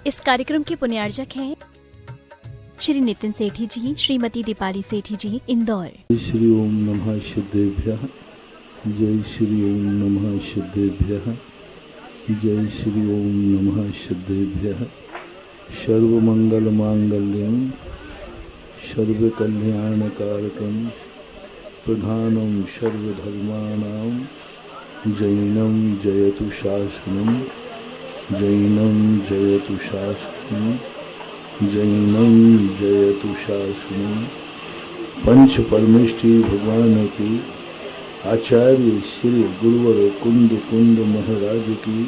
इस कार्यक्रम के पुण्यार्जक हैं श्री नितिन सेठी जी, श्रीमती दीपाली सेठी जी, इंदौर। श्री ओम नमः सिद्धेभ्यः। जय श्री ओम नमः सिद्धेभ्यः। जय श्री ओम नमः सिद्धेभ्यः। सर्वमंगल मांगल्यं सर्वकल्याणकारकं प्रधानं सर्वधर्माणां जैनं जयतु शासनं। जैनं जयतु शासनं। जैनं जयतु शासनं। पंच परमेष्ठी भगवान की आचार्य श्री गुरुवर कुंद कुंद महाराज की,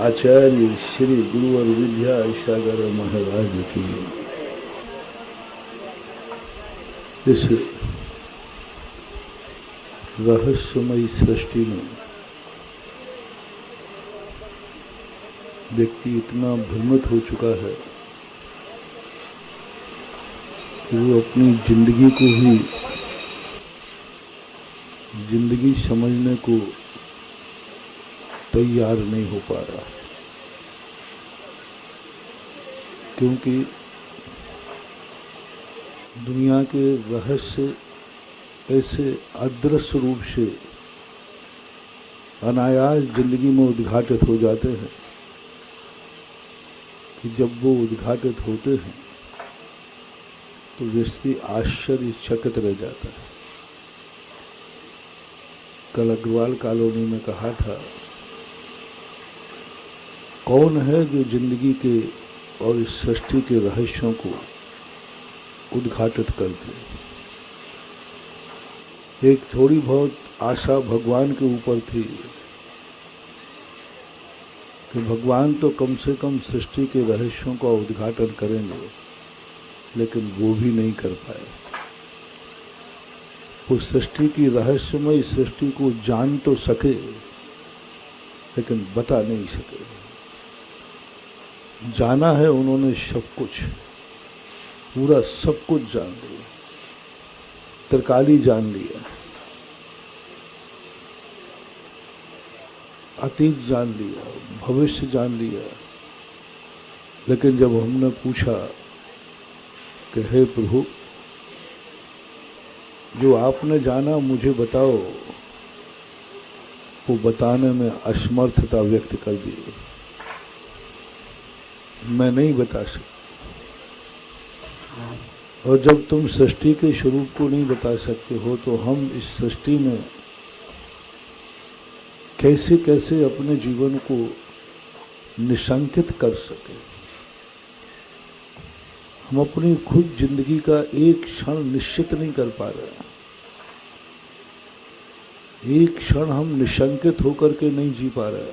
आचार्य श्री गुरुवर विद्यासागर महाराज की। इस रहस्यमयी सृष्टि में व्यक्ति इतना भ्रमित हो चुका है कि वो अपनी जिंदगी को ही जिंदगी समझने को तैयार नहीं हो पा रहा, क्योंकि दुनिया के रहस्य ऐसे अदृश्य रूप से अनायास जिंदगी में उद्घाटित हो जाते हैं कि जब वो उद्घाटित होते हैं तो व्यक्ति आश्चर्यचकित रह जाता है। कल अग्रवाल कॉलोनी में कहा था, कौन है जो जिंदगी के और इस सृष्टि के रहस्यों को उद्घाटित कर दे। एक थोड़ी बहुत आशा भगवान के ऊपर थी कि भगवान तो कम से कम सृष्टि के रहस्यों का उद्घाटन करेंगे, लेकिन वो भी नहीं कर पाए। उस सृष्टि की रहस्यमय सृष्टि को जान तो सके, लेकिन बता नहीं सके। जाना है उन्होंने सब कुछ, पूरा सब कुछ जान लिया, त्रिकाली जान लिया, अतीत जान लिया, भविष्य जान लिया। लेकिन जब हमने पूछा कि हे प्रभु, जो आपने जाना मुझे बताओ, वो बताने में असमर्थता व्यक्त कर दी। मैं नहीं बता सकता। और जब तुम सृष्टि के स्वरूप को नहीं बता सकते हो, तो हम इस सृष्टि में कैसे कैसे अपने जीवन को निशंकित कर सके। हम अपनी खुद जिंदगी का एक क्षण निश्चित नहीं कर पा रहे। एक क्षण हम निशंकित होकर के नहीं जी पा रहे।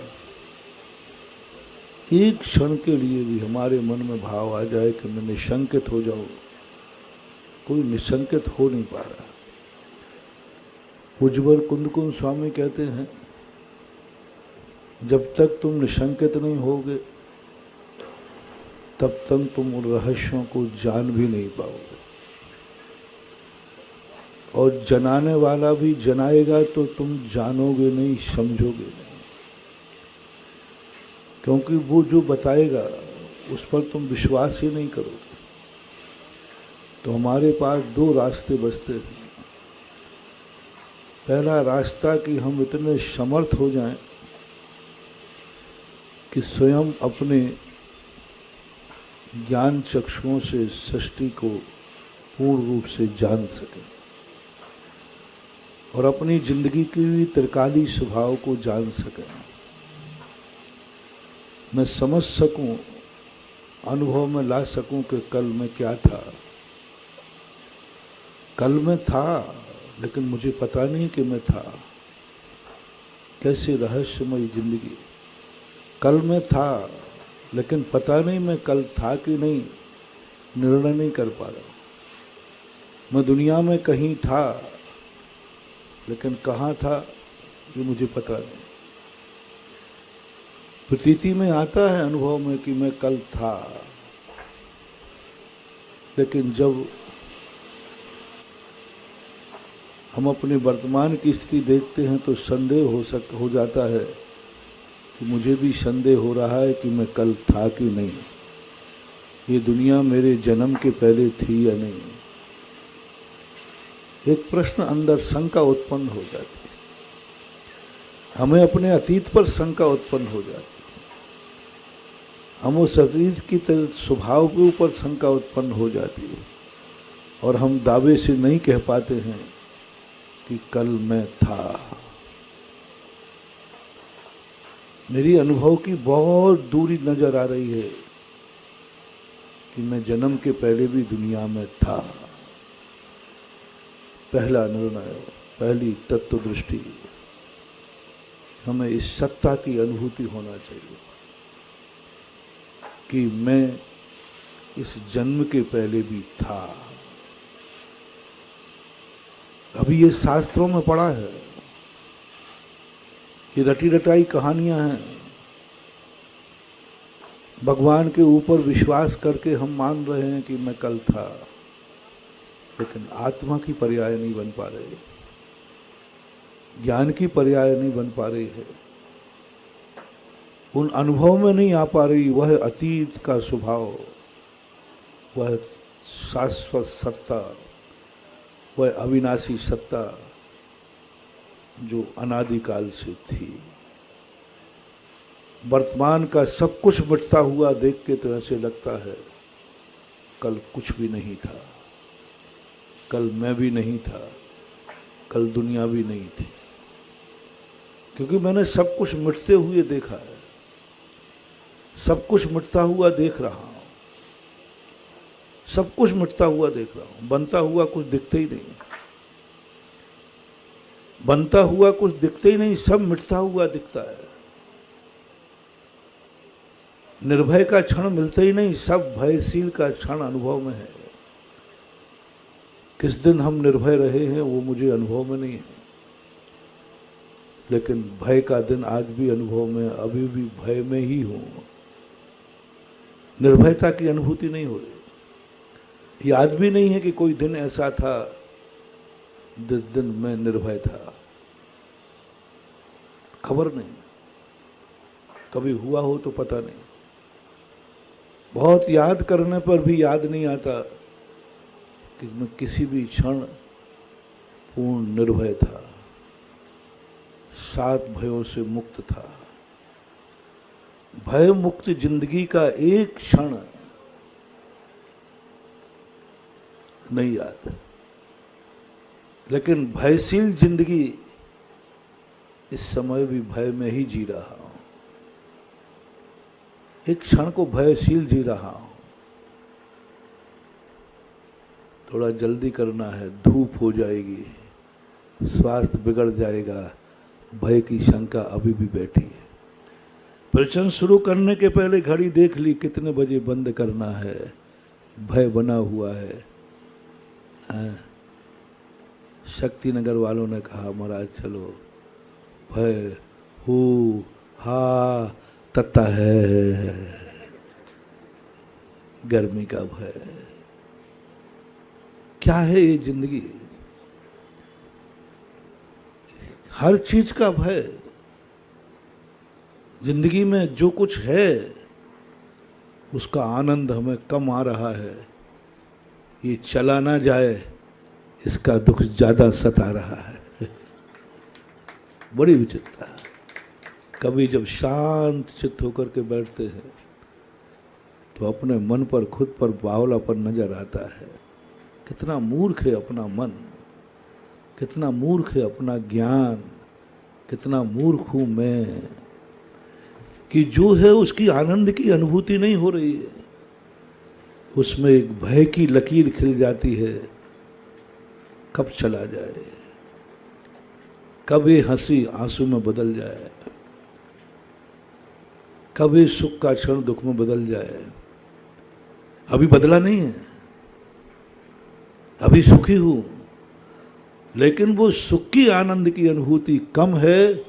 एक क्षण के लिए भी हमारे मन में भाव आ जाए कि मैं निशंकित हो जाऊं, कोई निशंकित हो नहीं पा रहा। पूज्यवर कुंद कुंद स्वामी कहते हैं, जब तक तुम निशंकित नहीं होगे तब तक तुम उन रहस्यों को जान भी नहीं पाओगे। और जनाने वाला भी जनाएगा तो तुम जानोगे नहीं, समझोगे नहीं, क्योंकि वो जो बताएगा उस पर तुम विश्वास ही नहीं करोगे। तो हमारे पास दो रास्ते बचते हैं। पहला रास्ता कि हम इतने समर्थ हो जाएं कि स्वयं अपने ज्ञान चक्षुओं से सृष्टि को पूर्ण रूप से जान सकें और अपनी जिंदगी की भी त्रिकाली स्वभाव को जान सकें। मैं समझ सकूं, अनुभव में ला सकूं कि कल में क्या था। कल में था, लेकिन मुझे पता नहीं कि मैं था। कैसे रहस्यमय जिंदगी। कल में था, लेकिन पता नहीं मैं कल था कि नहीं, निर्णय नहीं कर पा रहा। मैं दुनिया में कहीं था, लेकिन कहाँ था ये मुझे पता नहीं। प्रतीति में आता है, अनुभव में, कि मैं कल था, लेकिन जब हम अपने वर्तमान की स्थिति देखते हैं तो संदेह हो जाता है कि मुझे भी संदेह हो रहा है कि मैं कल था कि नहीं। ये दुनिया मेरे जन्म के पहले थी या नहीं। एक प्रश्न अंदर शंका उत्पन्न हो जाती है, हमें अपने अतीत पर शंका उत्पन्न हो जाती है, हम उस अतीत की स्वभाव के ऊपर शंका उत्पन्न हो जाती है और हम दावे से नहीं कह पाते हैं कि कल मैं था। मेरी अनुभव की बहुत दूरी नजर आ रही है कि मैं जन्म के पहले भी दुनिया में था। पहला निर्णय, पहली तत्व दृष्टि, हमें इस सत्ता की अनुभूति होना चाहिए कि मैं इस जन्म के पहले भी था। अभी ये शास्त्रों में पढ़ा है, ये रटी रटाई कहानियां हैं। भगवान के ऊपर विश्वास करके हम मान रहे हैं कि मैं कल था, लेकिन आत्मा की पर्याय नहीं बन पा रही, ज्ञान की पर्याय नहीं बन पा रही है, उन अनुभव में नहीं आ पा रही वह अतीत का स्वभाव, वह शाश्वत सत्ता, वह अविनाशी सत्ता जो अनादिकाल से थी। वर्तमान का सब कुछ मिटता हुआ देख के तो ऐसे लगता है कल कुछ भी नहीं था, कल मैं भी नहीं था, कल दुनिया भी नहीं थी, क्योंकि मैंने सब कुछ मिटते हुए देखा है, सब कुछ मिटता हुआ देख रहा हूं, सब कुछ मिटता हुआ देख रहा हूं। बनता हुआ कुछ दिखते ही नहीं, बनता हुआ कुछ दिखते ही नहीं, सब मिटता हुआ दिखता है। निर्भय का क्षण मिलते ही नहीं, सब भयशील का क्षण अनुभव में है। किस दिन हम निर्भय रहे हैं वो मुझे अनुभव में नहीं है, लेकिन भय का दिन आज भी अनुभव में, अभी भी भय में ही हूं। निर्भयता की अनुभूति नहीं हो रही। याद भी नहीं है कि कोई दिन ऐसा था जिस दिन मैं निर्भय था, खबर नहीं, कभी हुआ हो तो पता नहीं। बहुत याद करने पर भी याद नहीं आता कि मैं किसी भी क्षण पूर्ण निर्भय था, 7 भयों से मुक्त था। भय मुक्त जिंदगी का एक क्षण नहीं याद, लेकिन भयशील जिंदगी इस समय भी भय में ही जी रहा हूं, एक क्षण को भयशील जी रहा हूं। थोड़ा जल्दी करना है, धूप हो जाएगी, स्वास्थ्य बिगड़ जाएगा, भय की शंका अभी भी बैठी है। प्रवचन शुरू करने के पहले घड़ी देख ली, कितने बजे बंद करना है, भय बना हुआ है। शक्ति नगर वालों ने कहा महाराज चलो, भय हु हा तत्ता है, गर्मी का भय। क्या है ये जिंदगी? हर चीज का भय। जिंदगी में जो कुछ है उसका आनंद हमें कम आ रहा है, ये चला ना जाए इसका दुख ज्यादा सता रहा है। बड़ी विचित्रता। कभी जब शांत चित्त होकर के बैठते हैं तो अपने मन पर, खुद पर बावलापन नजर आता है। कितना मूर्ख है अपना मन, कितना मूर्ख है अपना ज्ञान, कितना मूर्ख हूं मैं कि जो है उसकी आनंद की अनुभूति नहीं हो रही है। उसमें एक भय की लकीर खिल जाती है, कब चला जाए, कब ये हंसी आंसू में बदल जाए, कब ये सुख का क्षण दुख में बदल जाए। अभी बदला नहीं है, अभी सुखी हूं, लेकिन वो सुख की आनंद की अनुभूति कम है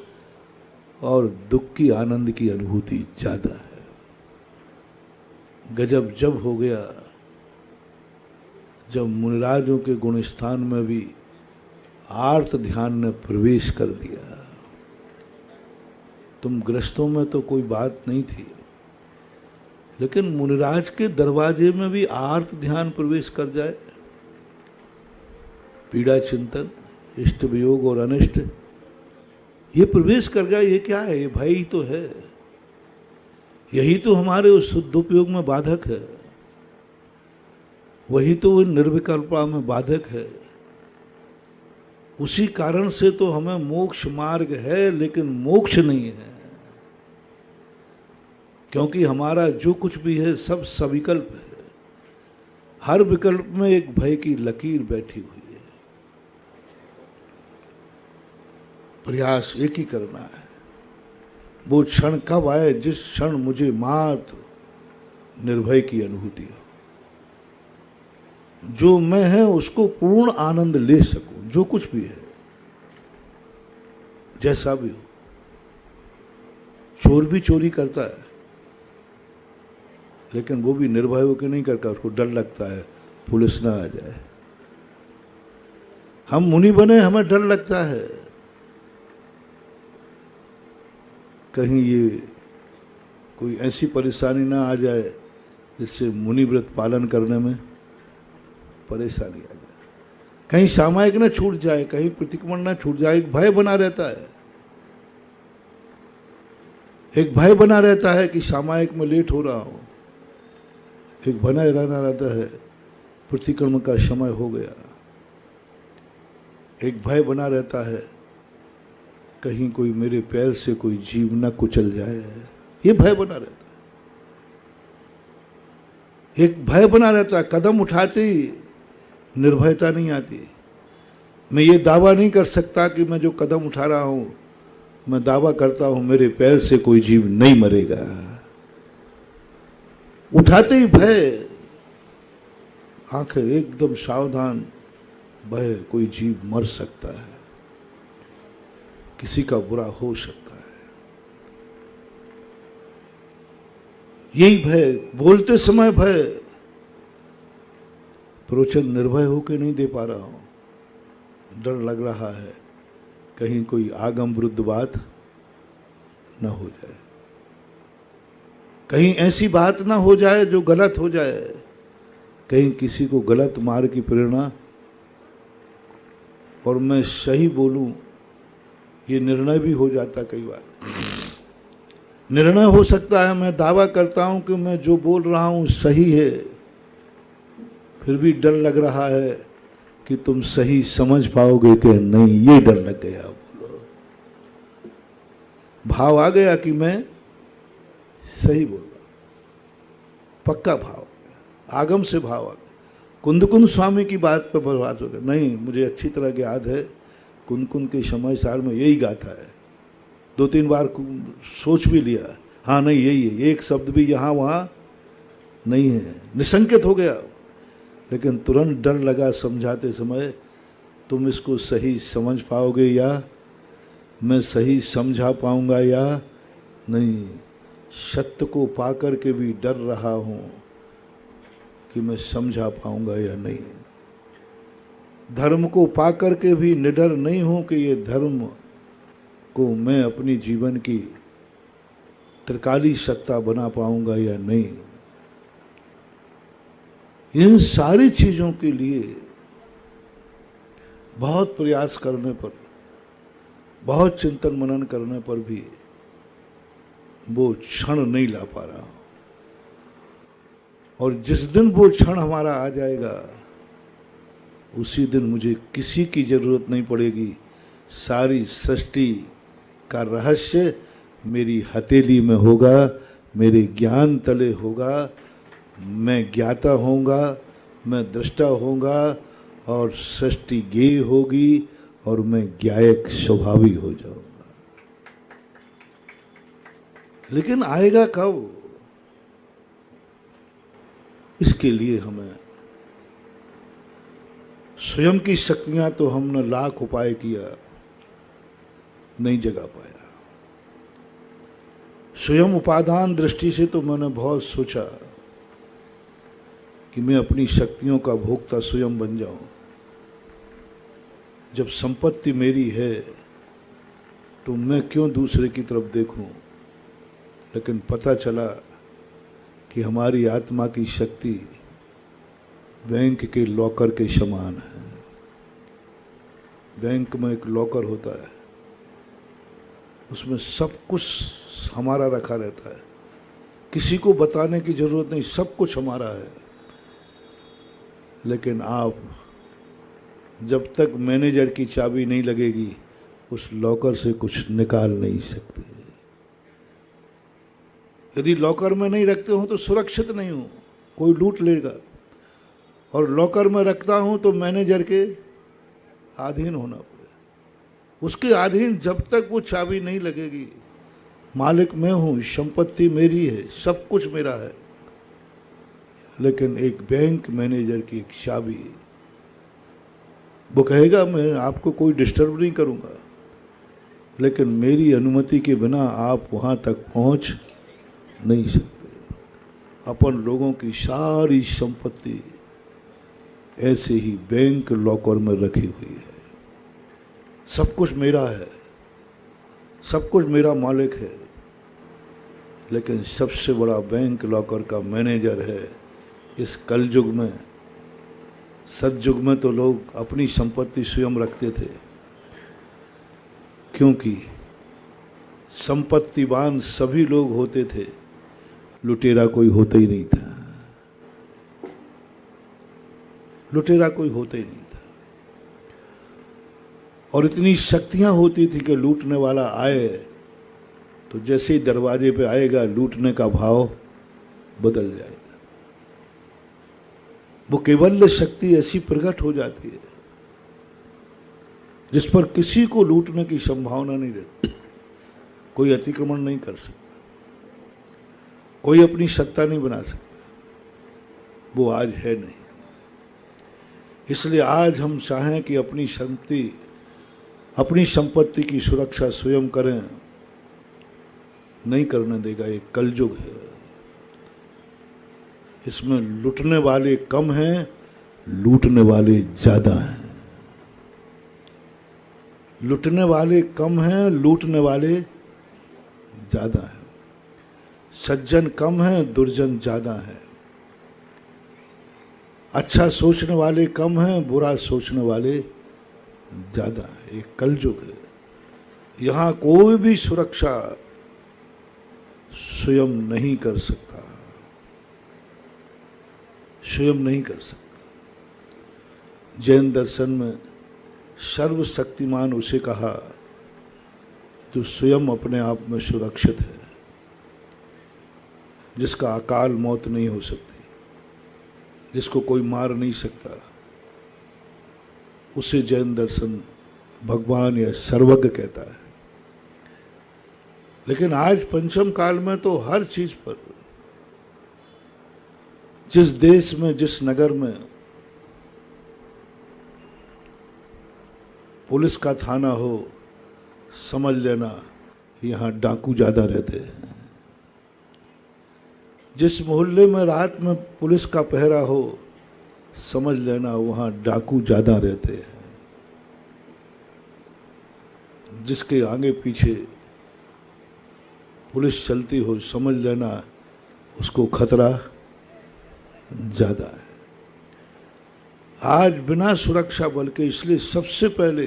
और दुख की आनंद की अनुभूति ज्यादा है। गजब जब हो गया जब मुनिराजों के गुणस्थान में भी आर्त ध्यान ने प्रवेश कर दिया। तुम गृहस्थों में तो कोई बात नहीं थी, लेकिन मुनिराज के दरवाजे में भी आर्त ध्यान प्रवेश कर जाए, पीड़ा चिंतन, इष्ट वियोग और अनिष्ट ये प्रवेश कर गया, ये क्या है? ये भय ही तो है, यही तो हमारे उस शुद्धोपयोग में बाधक है, वही तो निर्विकल्पता में बाधक है। उसी कारण से तो हमें मोक्ष मार्ग है लेकिन मोक्ष नहीं है, क्योंकि हमारा जो कुछ भी है सब सविकल्प है। हर विकल्प में एक भय की लकीर बैठी हुई है। प्रयास एक ही करना है, वो क्षण कब आए जिस क्षण मुझे मात्र निर्भय की अनुभूति हो, जो मैं है उसको पूर्ण आनंद ले सकूं, जो कुछ भी है, जैसा भी हो। चोर भी चोरी करता है लेकिन वो भी निर्भय होकर नहीं करता, उसको डर लगता है पुलिस ना आ जाए। हम मुनि बने, हमें डर लगता है कहीं ये कोई ऐसी परेशानी ना आ जाए जिससे मुनि व्रत पालन करने में परेशानी आ जाए, कहीं सामायिक ना छूट जाए, कहीं प्रतिक्रमण ना छूट जाए। एक भय बना रहता है, एक भय बना रहता है कि सामायिक में लेट हो रहा हो, एक बना रहना रहता है प्रतिक्रमण का समय हो गया, एक भय बना रहता है कहीं कोई मेरे पैर से कोई जीव न कुचल जाए, ये भय बना रहता है। एक भय बना रहता है, कदम उठाते ही निर्भयता नहीं आती। मैं ये दावा नहीं कर सकता कि मैं जो कदम उठा रहा हूं, मैं दावा करता हूं मेरे पैर से कोई जीव नहीं मरेगा। उठाते ही भय, आंखें एकदम सावधान, भय कोई जीव मर सकता है, किसी का बुरा हो सकता है। यही भय, बोलते समय भय, प्रवचन निर्भय होकर नहीं दे पा रहा हूं, डर लग रहा है कहीं कोई आगम विरुद्ध बात न हो जाए, कहीं ऐसी बात ना हो जाए जो गलत हो जाए, कहीं किसी को गलत मार्ग की प्रेरणा और मैं सही बोलूं, ये निर्णय भी हो जाता। कई बार निर्णय हो सकता है, मैं दावा करता हूं कि मैं जो बोल रहा हूं सही है, फिर भी डर लग रहा है कि तुम सही समझ पाओगे कि नहीं, ये डर लग गया। बोलो, भाव आ गया कि मैं सही बोल रहा, पक्का भाव, आगम से भाव आ गया। कुंद स्वामी की बात पर बर्बाद हो गया। नहीं, मुझे अच्छी तरह याद है, कुंद के समय सार में यही गाथा है, 2-3 बार सोच भी लिया, हाँ नहीं यही है, एक शब्द भी यहां वहां नहीं है, निसंकेत हो गया। लेकिन तुरंत डर लगा समझाते समय, तुम इसको सही समझ पाओगे या मैं सही समझा पाऊंगा या नहीं। सत्य को पाकर के भी डर रहा हूं कि मैं समझा पाऊंगा या नहीं। धर्म को पाकर के भी निडर नहीं हूं कि ये धर्म को मैं अपनी जीवन की त्रिकाली सत्ता बना पाऊंगा या नहीं। इन सारी चीजों के लिए बहुत प्रयास करने पर, बहुत चिंतन मनन करने पर भी वो क्षण नहीं ला पा रहा हूं। और जिस दिन वो क्षण हमारा आ जाएगा, उसी दिन मुझे किसी की जरूरत नहीं पड़ेगी। सारी सृष्टि का रहस्य मेरी हथेली में होगा, मेरे ज्ञान तले होगा, मैं ज्ञाता होऊंगा, मैं दृष्टा होऊंगा और सृष्टि ज्ञेय होगी और मैं ज्ञायक स्वभावी हो जाऊंगा। लेकिन आएगा कब? इसके लिए हमें स्वयं की शक्तियां तो हमने लाख उपाय किया, नहीं जगा पाया। स्वयं उपादान दृष्टि से तो मैंने बहुत सोचा कि मैं अपनी शक्तियों का भोक्ता स्वयं बन जाऊं। जब संपत्ति मेरी है तो मैं क्यों दूसरे की तरफ देखूं। लेकिन पता चला कि हमारी आत्मा की शक्ति बैंक के लॉकर के समान है। बैंक में एक लॉकर होता है, उसमें सब कुछ हमारा रखा रहता है, किसी को बताने की जरूरत नहीं, सब कुछ हमारा है। लेकिन आप जब तक मैनेजर की चाबी नहीं लगेगी उस लॉकर से कुछ निकाल नहीं सकते। यदि लॉकर में नहीं रखते हो तो सुरक्षित नहीं हो, कोई लूट लेगा। और लॉकर में रखता हूं तो मैनेजर के अधीन होना पड़ेगा, उसके अधीन जब तक वो चाबी नहीं लगेगी। मालिक मैं हूं, संपत्ति मेरी है, सब कुछ मेरा है, लेकिन एक बैंक मैनेजर की एक चाबी, वो कहेगा मैं आपको कोई डिस्टर्ब नहीं करूंगा, लेकिन मेरी अनुमति के बिना आप वहां तक पहुंच नहीं सकते। अपन लोगों की सारी संपत्ति ऐसे ही बैंक लॉकर में रखी हुई है। सब कुछ मेरा है, सब कुछ मेरा मालिक है, लेकिन सबसे बड़ा बैंक लॉकर का मैनेजर है इस कलयुग में। सतयुग में तो लोग अपनी संपत्ति स्वयं रखते थे, क्योंकि संपत्तिवान सभी लोग होते थे, लुटेरा कोई होता ही नहीं था। लुटेरा कोई होता ही नहीं था। और इतनी शक्तियां होती थी कि लूटने वाला आए तो जैसे ही दरवाजे पे आएगा लूटने का भाव बदल जाएगा। वो केवल्य शक्ति ऐसी प्रकट हो जाती है जिस पर किसी को लूटने की संभावना नहीं रहती, कोई अतिक्रमण नहीं कर सकता, कोई अपनी सत्ता नहीं बना सकता। वो आज है नहीं। इसलिए आज हम चाहें कि अपनी संपत्ति की सुरक्षा स्वयं करें, नहीं करने देगा। एक कलयुग है, इसमें लूटने वाले कम हैं, लूटने वाले ज्यादा हैं। लूटने वाले कम हैं, लूटने वाले ज्यादा हैं। सज्जन कम हैं, दुर्जन ज्यादा हैं। अच्छा सोचने वाले कम हैं, बुरा सोचने वाले ज्यादा है। एक कलयुग है, यहां कोई भी सुरक्षा स्वयं नहीं कर सकता, स्वयं नहीं कर सकता। जैन दर्शन में सर्वशक्तिमान उसे कहा जो स्वयं अपने आप में सुरक्षित है, जिसका अकाल मौत नहीं हो सकती, जिसको कोई मार नहीं सकता, उसे जैन दर्शन भगवान या सर्वज्ञ कहता है। लेकिन आज पंचम काल में तो हर चीज पर, जिस देश में, जिस नगर में पुलिस का थाना हो, समझ लेना यहां डाकू ज्यादा रहते हैं। जिस मोहल्ले में रात में पुलिस का पहरा हो, समझ लेना वहां डाकू ज्यादा रहते हैं। जिसके आगे पीछे पुलिस चलती हो, समझ लेना उसको खतरा ज्यादा है। आज बिना सुरक्षा बल के, इसलिए सबसे पहले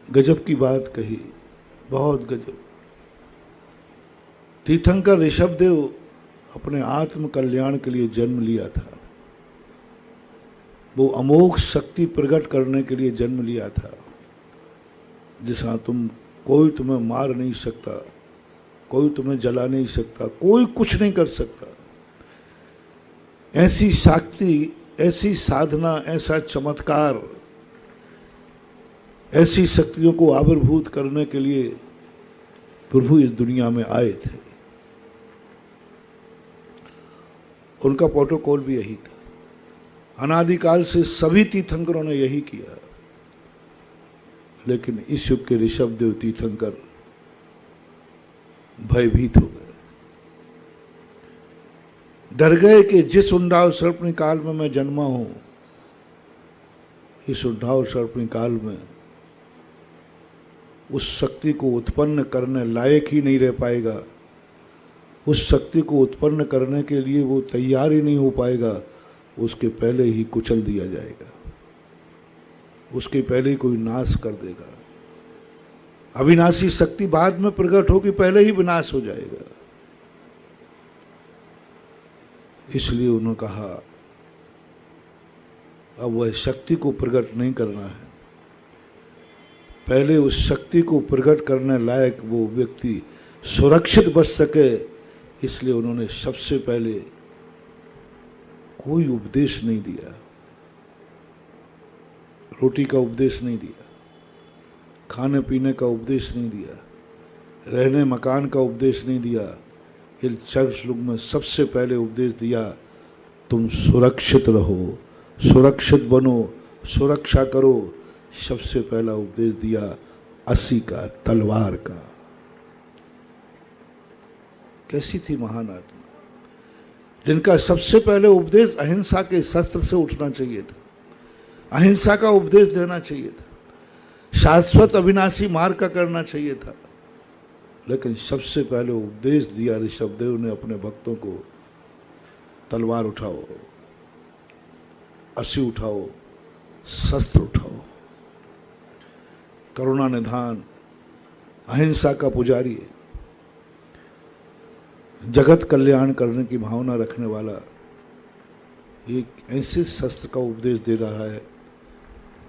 गजब की बात कही, बहुत गजब। तीर्थंकर ऋषभदेव अपने आत्म कल्याण के लिए जन्म लिया था, वो अमोघ शक्ति प्रकट करने के लिए जन्म लिया था, जिसका कोई तुम्हें मार नहीं सकता, कोई तुम्हें जला नहीं सकता, कोई कुछ नहीं कर सकता। ऐसी शक्ति, ऐसी साधना, ऐसा चमत्कार, ऐसी शक्तियों को आविर्भूत करने के लिए प्रभु इस दुनिया में आए थे। उनका प्रोटोकॉल भी यही था। अनादिकाल से सभी तीर्थंकरों ने यही किया, लेकिन इस युग के ऋषभदेव तीर्थंकर भयभीत हो गए, डर गए कि जिस उंडाव सर्पणी काल में मैं जन्मा हूं, इस उंडाव सर्पणी काल में उस शक्ति को उत्पन्न करने लायक ही नहीं रह पाएगा, उस शक्ति को उत्पन्न करने के लिए वो तैयार ही नहीं हो पाएगा, उसके पहले ही कुचल दिया जाएगा, उसके पहले ही कोई नाश कर देगा। अविनाशी शक्ति बाद में प्रकट होगी, पहले ही विनाश हो जाएगा। इसलिए उन्होंने कहा अब वह शक्ति को प्रकट नहीं करना है, पहले उस शक्ति को प्रकट करने लायक वो व्यक्ति सुरक्षित बच सके। इसलिए उन्होंने सबसे पहले कोई उपदेश नहीं दिया, रोटी का उपदेश नहीं दिया, खाने पीने का उपदेश नहीं दिया, रहने मकान का उपदेश नहीं दिया। इन चर्च लोग में सबसे पहले उपदेश दिया, तुम सुरक्षित रहो, सुरक्षित बनो, सुरक्षा करो। सबसे पहला उपदेश दिया असी का, तलवार का। कैसी थी महान आत्मा, जिनका सबसे पहले उपदेश अहिंसा के शस्त्र से उठना चाहिए था, अहिंसा का उपदेश देना चाहिए था, शाश्वत अविनाशी मार्ग का करना चाहिए था। लेकिन सबसे पहले उपदेश दिया ऋषभदेव ने अपने भक्तों को, तलवार उठाओ, असी उठाओ, शस्त्र उठाओ। करुणा निधान, अहिंसा का पुजारी, जगत कल्याण करने की भावना रखने वाला एक ऐसे शस्त्र का उपदेश दे रहा है,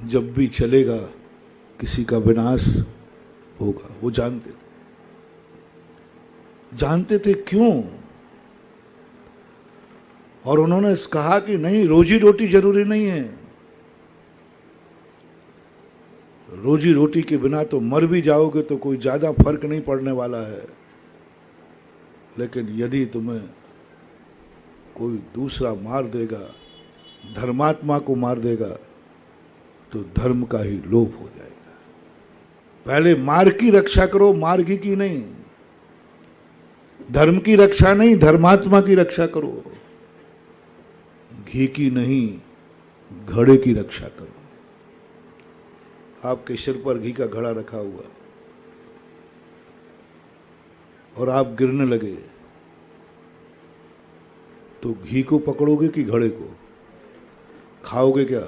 जब भी चलेगा किसी का विनाश होगा। वो जानते थे क्यों। और उन्होंने कहा कि नहीं, रोजी रोटी जरूरी नहीं है, रोजी रोटी के बिना तो मर भी जाओगे तो कोई ज्यादा फर्क नहीं पड़ने वाला है। लेकिन यदि तुम्हें कोई दूसरा मार देगा, धर्मात्मा को मार देगा, तो धर्म का ही लोप हो जाएगा। पहले मार्ग की रक्षा करो, मार्गी की नहीं। धर्म की रक्षा नहीं, धर्मात्मा की रक्षा करो। घी की नहीं, घड़े की रक्षा करो। आपके सिर पर घी का घड़ा रखा हुआ और आप गिरने लगे, तो घी को पकड़ोगे कि घड़े को? खाओगे क्या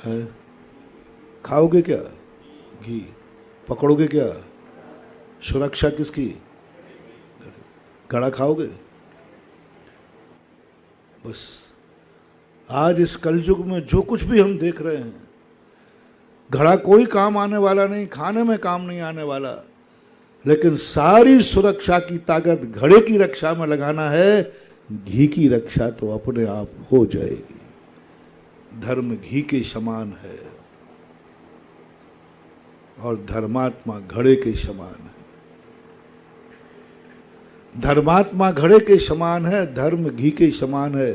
है? खाओगे क्या? घी। पकड़ोगे क्या? सुरक्षा किसकी? घड़ा खाओगे? बस आज इस कलयुग में जो कुछ भी हम देख रहे हैं, घड़ा कोई काम आने वाला नहीं, खाने में काम नहीं आने वाला। लेकिन सारी सुरक्षा की ताकत घड़े की रक्षा में लगाना है, घी की रक्षा तो अपने आप हो जाएगी। धर्म घी के समान है और धर्मात्मा घड़े के समान है। धर्मात्मा घड़े के समान है, धर्म घी के समान है।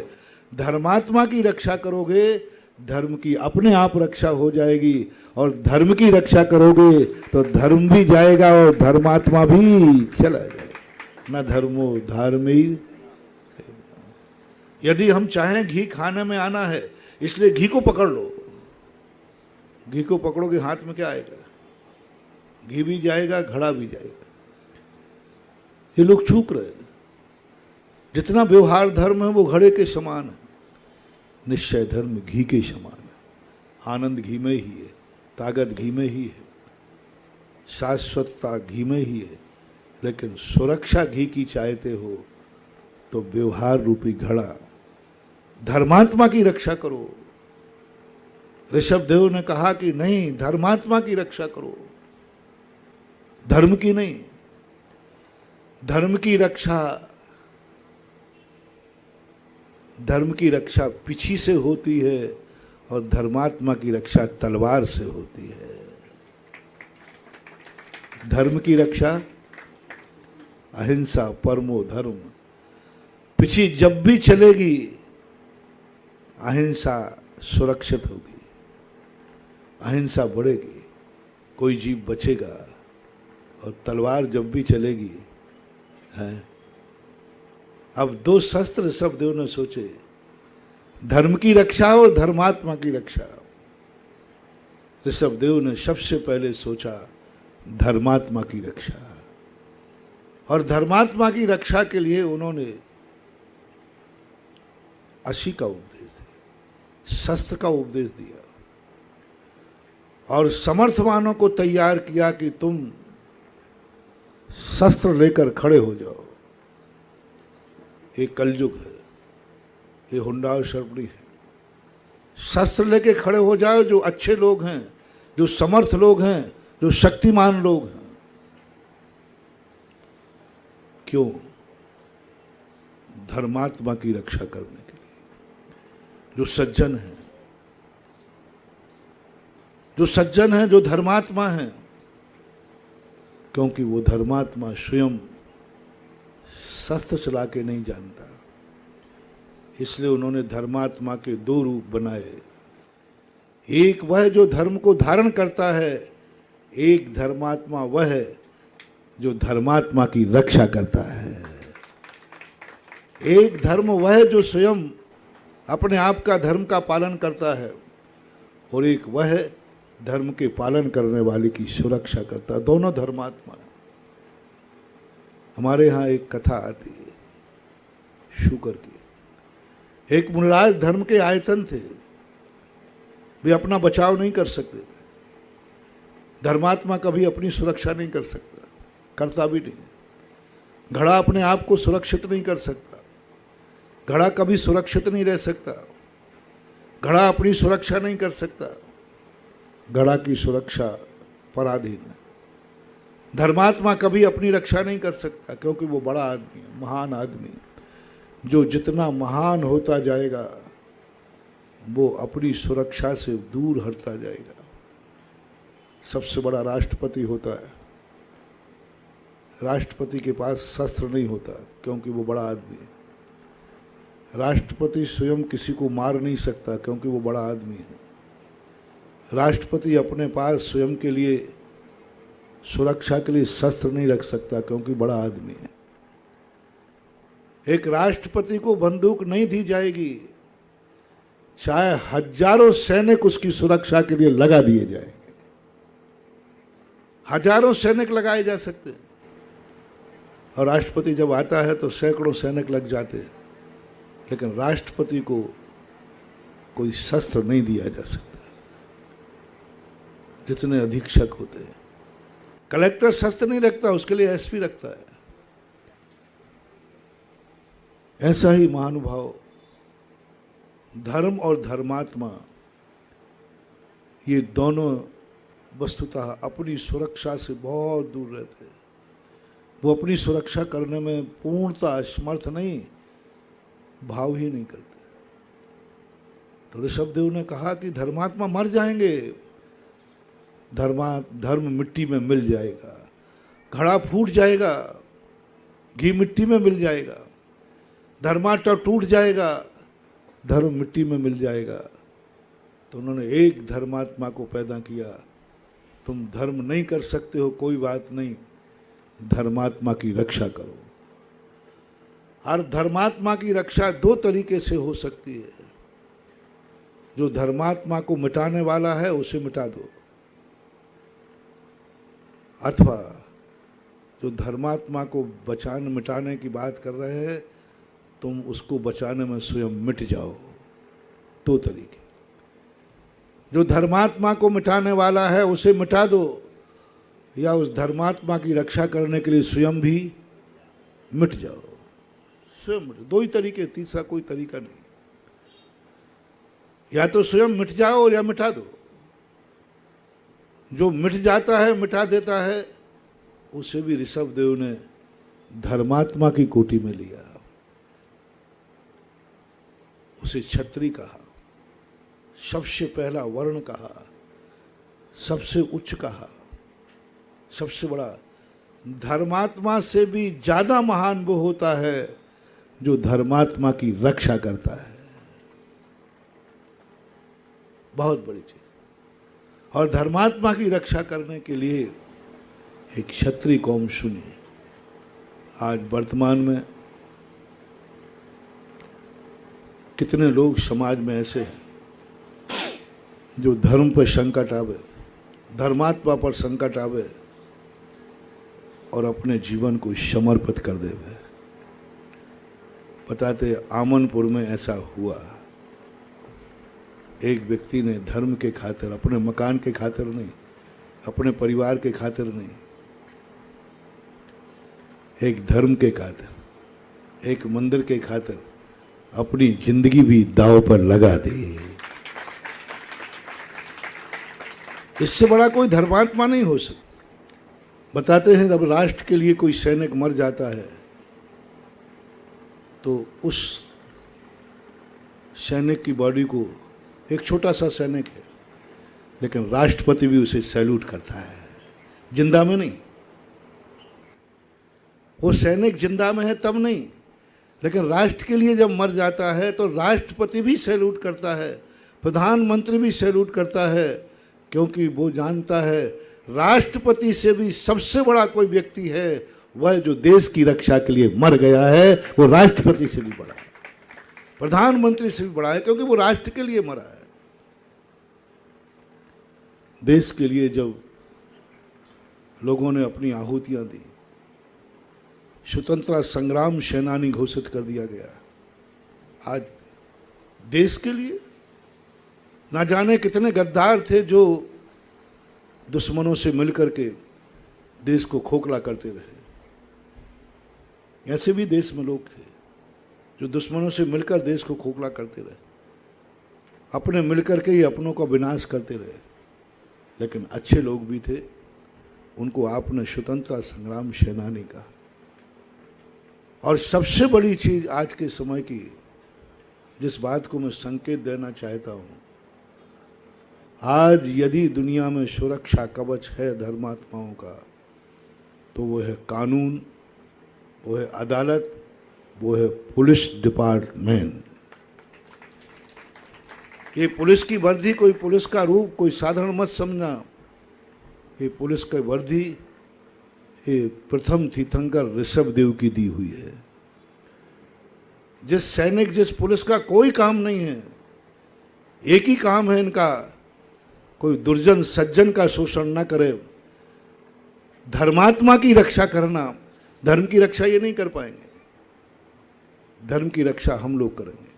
धर्मात्मा की रक्षा करोगे, धर्म की अपने आप रक्षा हो जाएगी। और धर्म की रक्षा करोगे तो धर्म भी जाएगा और धर्मात्मा भी चला जाएगा। न धर्मो धार्मी। यदि हम चाहें घी खाने में आना है, इसलिए घी को पकड़ लो। घी को पकड़ोगे, हाथ में क्या आएगा? घी भी जाएगा, घड़ा भी जाएगा। ये लोग चूक रहे। जितना व्यवहार धर्म है वो घड़े के समान है, निश्चय धर्म घी के समान है। आनंद घी में ही है, ताकत घी में ही है, शाश्वतता घी में ही है। लेकिन सुरक्षा घी की चाहते हो तो व्यवहार रूपी घड़ा, धर्मात्मा की रक्षा करो। ऋषभदेव ने कहा कि नहीं, धर्मात्मा की रक्षा करो, धर्म की नहीं। धर्म की रक्षा पीछी से होती है और धर्मात्मा की रक्षा तलवार से होती है। धर्म की रक्षा अहिंसा परमो धर्म, पीछी जब भी चलेगी अहिंसा सुरक्षित होगी, अहिंसा बढ़ेगी, कोई जीव बचेगा। और तलवार जब भी चलेगी है। अब दो शस्त्र ऋषभदेव ने सोचे, धर्म की रक्षा और धर्मात्मा की रक्षा। ऋषभदेव ने सबसे पहले सोचा धर्मात्मा की रक्षा और धर्मात्मा की रक्षा के लिए उन्होंने असी का उपदेश दिया, शस्त्र का उपदेश दिया और समर्थवानों को तैयार किया कि तुम शस्त्र लेकर खड़े हो जाओ। ये कलयुग है, ये हुंडा और शर्मणी है। शस्त्र लेके खड़े हो जाओ, जो अच्छे लोग हैं, जो समर्थ लोग हैं, जो शक्तिमान लोग हैं। क्यों? धर्मात्मा की रक्षा करने के लिए। जो सज्जन हैं, जो सज्जन हैं, जो धर्मात्मा हैं, क्योंकि वो धर्मात्मा स्वयं शस्त्र चला के नहीं जानता, इसलिए उन्होंने धर्मात्मा के दो रूप बनाए। एक वह जो धर्म को धारण करता है, एक धर्मात्मा वह है जो धर्मात्मा की रक्षा करता है। एक धर्म वह है जो स्वयं अपने आप का धर्म का पालन करता है और एक वह है धर्म के पालन करने वाले की सुरक्षा करता है। दोनों धर्मात्मा। हमारे यहाँ एक कथा आती है शुकर की। एक मुनिराज धर्म के आयतन थे, वे अपना बचाव नहीं कर सकते थे। धर्मात्मा कभी अपनी सुरक्षा नहीं कर सकता, करता भी नहीं। घड़ा अपने आप को सुरक्षित नहीं कर सकता, घड़ा कभी सुरक्षित नहीं रह सकता। घड़ा अपनी सुरक्षा नहीं कर सकता, घड़ा की सुरक्षा पराधीन है। धर्मात्मा कभी अपनी रक्षा नहीं कर सकता, क्योंकि वो बड़ा आदमी है, महान आदमी। जो जितना महान होता जाएगा वो अपनी सुरक्षा से दूर हटता जाएगा। सबसे बड़ा राष्ट्रपति होता है, राष्ट्रपति के पास शस्त्र नहीं होता, क्योंकि वो बड़ा आदमी है। राष्ट्रपति स्वयं किसी को मार नहीं सकता, क्योंकि वो बड़ा आदमी है। राष्ट्रपति अपने पास स्वयं के लिए सुरक्षा के लिए शस्त्र नहीं रख सकता, क्योंकि बड़ा आदमी है। एक राष्ट्रपति को बंदूक नहीं दी जाएगी, चाहे हजारों सैनिक उसकी सुरक्षा के लिए लगा दिए जाएंगे। हजारों सैनिक लगाए जा सकते हैं, और राष्ट्रपति जब आता है तो सैकड़ों सैनिक लग जाते हैं, लेकिन राष्ट्रपति को कोई शस्त्र नहीं दिया जा सकता। जितने अधीक्षक होते हैं, कलेक्टर शस्त्र नहीं रखता, उसके लिए एसपी रखता है। ऐसा ही महानुभाव धर्म और धर्मात्मा, ये दोनों वस्तुतः अपनी सुरक्षा से बहुत दूर रहते हैं। वो अपनी सुरक्षा करने में पूर्णतः असमर्थ नहीं, भाव ही नहीं करते। तो ऋषभदेव ने कहा कि धर्मात्मा मर जाएंगे, धर्म मिट्टी में मिल जाएगा, घड़ा फूट जाएगा, घी मिट्टी में मिल जाएगा, धर्मात्मा टूट जाएगा, धर्म मिट्टी में मिल जाएगा। तो उन्होंने एक धर्मात्मा को पैदा किया। तुम धर्म नहीं कर सकते हो, कोई बात नहीं, धर्मात्मा की रक्षा करो। और धर्मात्मा की रक्षा दो तरीके से हो सकती है। जो धर्मात्मा को मिटाने वाला है उसे मिटा दो, अथवा जो धर्मात्मा को बचाने मिटाने की बात कर रहे हैं, तुम उसको बचाने में स्वयं मिट जाओ। दो तरीके। जो धर्मात्मा को मिटाने वाला है उसे मिटा दो, या उस धर्मात्मा की रक्षा करने के लिए स्वयं भी मिट जाओ। स्वयं मिट, दो ही तरीके, तीसरा कोई तरीका नहीं। या तो स्वयं मिट जाओ या मिटा दो। जो मिट जाता है, मिटा देता है, उसे भी ऋषभदेव ने धर्मात्मा की कोटि में लिया। उसे क्षत्रिय कहा, सबसे पहला वर्ण कहा, सबसे उच्च कहा, सबसे बड़ा। धर्मात्मा से भी ज्यादा महान वो होता है जो धर्मात्मा की रक्षा करता है। बहुत बड़ी चीज। और धर्मात्मा की रक्षा करने के लिए एक क्षत्रिय कौम सुनी। आज वर्तमान में कितने लोग समाज में ऐसे हैं जो धर्म पर संकट आवे, धर्मात्मा पर संकट आवे और अपने जीवन को समर्पित कर देवे। बताते आमनपुर में ऐसा हुआ, एक व्यक्ति ने धर्म के खातिर, अपने मकान के खातिर नहीं, अपने परिवार के खातिर नहीं, एक धर्म के खातिर, एक मंदिर के खातिर अपनी जिंदगी भी दांव पर लगा दी। इससे बड़ा कोई धर्मात्मा नहीं हो सकता। बताते हैं जब राष्ट्र के लिए कोई सैनिक मर जाता है तो उस सैनिक की बॉडी को, एक छोटा सा सैनिक है लेकिन राष्ट्रपति भी उसे सैल्यूट करता है, जिंदा में नहीं। वो सैनिक जिंदा में है तब नहीं, लेकिन राष्ट्र के लिए जब मर जाता है तो राष्ट्रपति भी सैल्यूट करता है, प्रधानमंत्री भी सैल्यूट करता है, क्योंकि वो जानता है राष्ट्रपति से भी सबसे बड़ा कोई व्यक्ति है, वह जो देश की रक्षा के लिए मर गया है, वो राष्ट्रपति से भी बड़ा है, प्रधानमंत्री से भी बड़ा है, क्योंकि वो राष्ट्र के लिए मरा है। देश के लिए जब लोगों ने अपनी आहुतियां दी, स्वतंत्रता संग्राम सेनानी घोषित कर दिया गया। आज देश के लिए ना जाने कितने गद्दार थे जो दुश्मनों से मिलकर के देश को खोखला करते रहे। ऐसे भी देश में लोग थे जो दुश्मनों से मिलकर देश को खोखला करते रहे, अपने मिलकर के ही अपनों का विनाश करते रहे। लेकिन अच्छे लोग भी थे, उनको आपने स्वतंत्रता संग्राम सेनानी कहा। और सबसे बड़ी चीज आज के समय की, जिस बात को मैं संकेत देना चाहता हूं, आज यदि दुनिया में सुरक्षा कवच है धर्मात्माओं का, तो वो है कानून, वो है अदालत, वो है पुलिस डिपार्टमेंट। ये पुलिस की वर्दी, कोई पुलिस का रूप कोई साधारण मत समझना। ये पुलिस की वर्दी ये प्रथम तीर्थंकर ऋषभदेव की दी हुई है। जिस सैनिक, जिस पुलिस का कोई काम नहीं है, एक ही काम है इनका, कोई दुर्जन सज्जन का शोषण न करे, धर्मात्मा की रक्षा करना। धर्म की रक्षा ये नहीं कर पाएंगे, धर्म की रक्षा हम लोग करेंगे।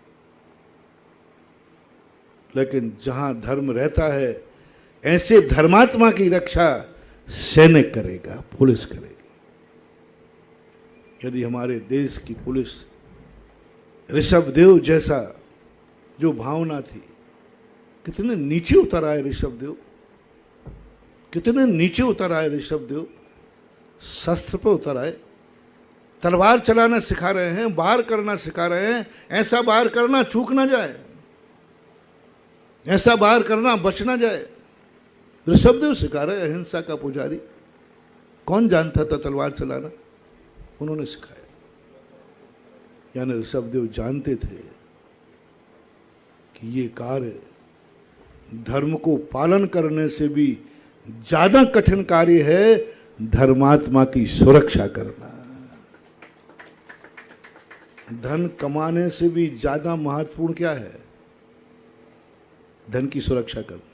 लेकिन जहां धर्म रहता है, ऐसे धर्मात्मा की रक्षा सैनिक करेगा, पुलिस करेगी। यदि हमारे देश की पुलिस ऋषभदेव जैसा जो भावना थी, कितने नीचे उतर आए ऋषभदेव, कितने नीचे उतर आए ऋषभदेव, शस्त्र पर उतर आए, तलवार चलाना सिखा रहे हैं, वार करना सिखा रहे हैं। ऐसा वार करना चूक ना जाए, ऐसा वार करना बच ना जाए। ऋषभदेव सिखा रहे, अहिंसा का पुजारी। कौन जानता था तलवार चलाना? उन्होंने सिखाया। यानी ऋषभदेव जानते थे कि ये कार्य धर्म को पालन करने से भी ज्यादा कठिन कार्य है, धर्मात्मा की सुरक्षा करना। धन कमाने से भी ज्यादा महत्वपूर्ण क्या है? धन की सुरक्षा करना।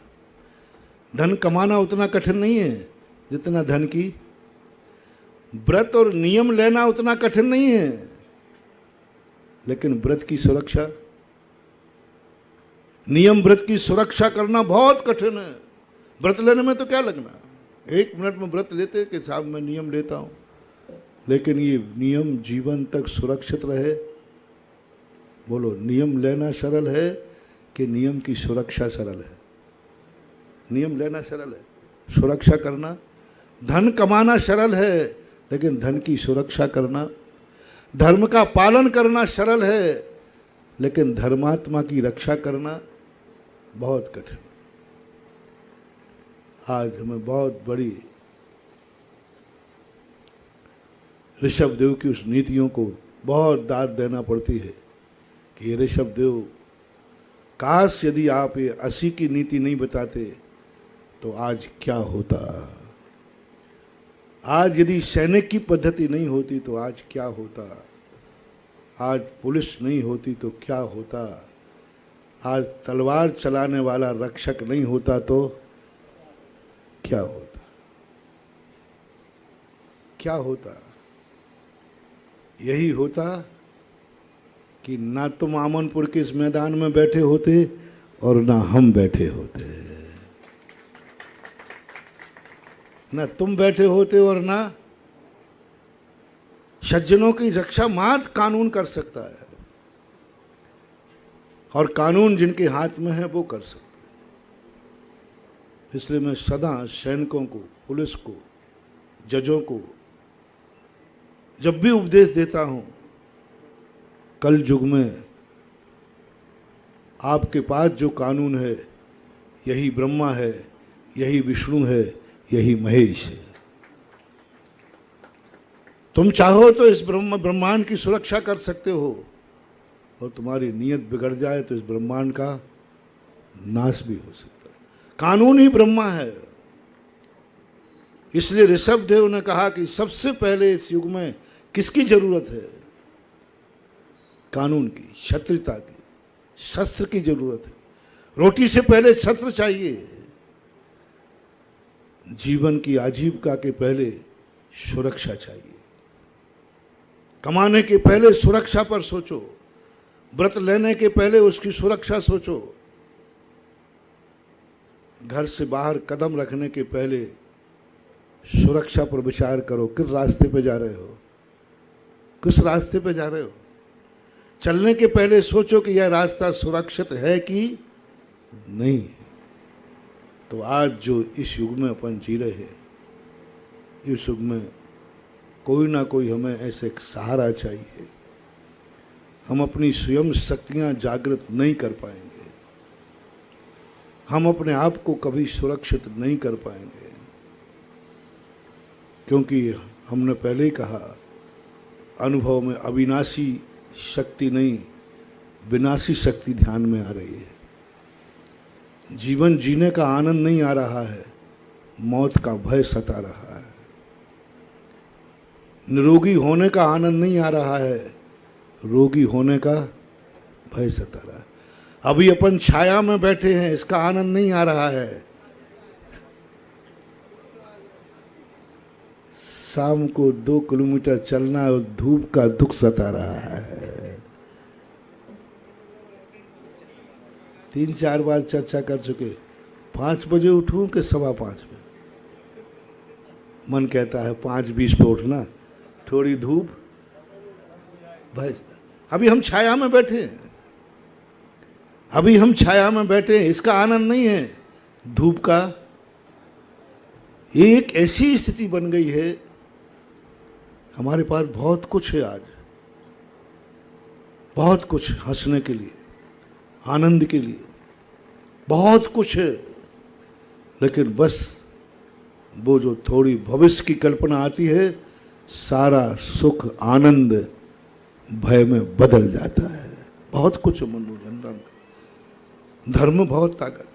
धन कमाना उतना कठिन नहीं है जितना धन की व्रत और नियम लेना उतना कठिन नहीं है, लेकिन व्रत की सुरक्षा, नियम व्रत की सुरक्षा करना बहुत कठिन है। व्रत लेने में तो क्या लगना, 1 मिनट में व्रत लेते कि साहब मैं नियम लेता हूं, लेकिन ये नियम जीवन तक सुरक्षित रहे। बोलो, नियम लेना सरल है कि नियम की सुरक्षा सरल है? नियम लेना सरल है, सुरक्षा करना। धन कमाना सरल है, लेकिन धन की सुरक्षा करना, धर्म का पालन करना सरल है, लेकिन धर्मात्मा की रक्षा करना बहुत कठिन। आज हमें बहुत बड़ी ऋषभदेव की उस नीतियों को बहुत दाद देना पड़ती है कि ये ऋषभदेव, काश यदि आप ये 80 की नीति नहीं बताते तो आज क्या होता। आज यदि सैनिक की पद्धति नहीं होती तो आज क्या होता। आज पुलिस नहीं होती तो क्या होता। आज तलवार चलाने वाला रक्षक नहीं होता तो क्या होता। क्या होता? यही होता कि ना तुम आमनपुर के इस मैदान में बैठे होते और ना हम बैठे होते, ना तुम बैठे होते और ना सज्जनों की रक्षा मात्र कानून कर सकता है, और कानून जिनके हाथ में है वो कर सकते हैं। इसलिए मैं सदा सैनिकों को, पुलिस को, जजों को जब भी उपदेश देता हूं, कल युग में आपके पास जो कानून है यही ब्रह्मा है, यही विष्णु है, यही महेश है। तुम चाहो तो इस ब्रह्मांड की सुरक्षा कर सकते हो, और तुम्हारी नीयत बिगड़ जाए तो इस ब्रह्मांड का नाश भी हो सकता है। कानून ही ब्रह्मा है। इसलिए ऋषभ देव ने कहा कि सबसे पहले इस युग में किसकी जरूरत है? कानून की, क्षत्रियता की, शस्त्र की जरूरत है। रोटी से पहले शस्त्र चाहिए। जीवन की आजीविका के पहले सुरक्षा चाहिए। कमाने के पहले सुरक्षा पर सोचो, व्रत लेने के पहले उसकी सुरक्षा सोचो, घर से बाहर कदम रखने के पहले सुरक्षा पर विचार करो। किस रास्ते पे जा रहे हो, किस रास्ते पे जा रहे हो? चलने के पहले सोचो कि यह रास्ता सुरक्षित है कि नहीं। तो आज जो इस युग में अपन जी रहे हैं, इस युग में कोई ना कोई हमें ऐसे सहारा चाहिए। हम अपनी स्वयं शक्तियां जागृत नहीं कर पाएंगे, हम अपने आप को कभी सुरक्षित नहीं कर पाएंगे, क्योंकि हमने पहले ही कहा, अनुभव में अविनाशी शक्ति नहीं, विनाशी शक्ति ध्यान में आ रही है। जीवन जीने का आनंद नहीं आ रहा है, मौत का भय सता रहा है। निरोगी होने का आनंद नहीं आ रहा है, रोगी होने का भय सता रहा है। अभी अपन छाया में बैठे हैं, इसका आनंद नहीं आ रहा है। शाम को 2 किलोमीटर चलना और धूप का दुख सता रहा है। 3-4 बार चर्चा कर चुके। 5 बजे उठूं कि 5:15 में? मन कहता है 5:20 पे उठना, थोड़ी धूप भाई। अभी हम छाया में बैठे हैं, अभी हम छाया में बैठे हैं, इसका आनंद नहीं है धूप का। एक ऐसी स्थिति बन गई है, हमारे पास बहुत कुछ है आज, बहुत कुछ हंसने के लिए, आनंद के लिए बहुत कुछ है, लेकिन बस वो जो थोड़ी भविष्य की कल्पना आती है, सारा सुख आनंद भय में बदल जाता है। बहुत कुछ मनोरंजन, धर्म में बहुत ताकत,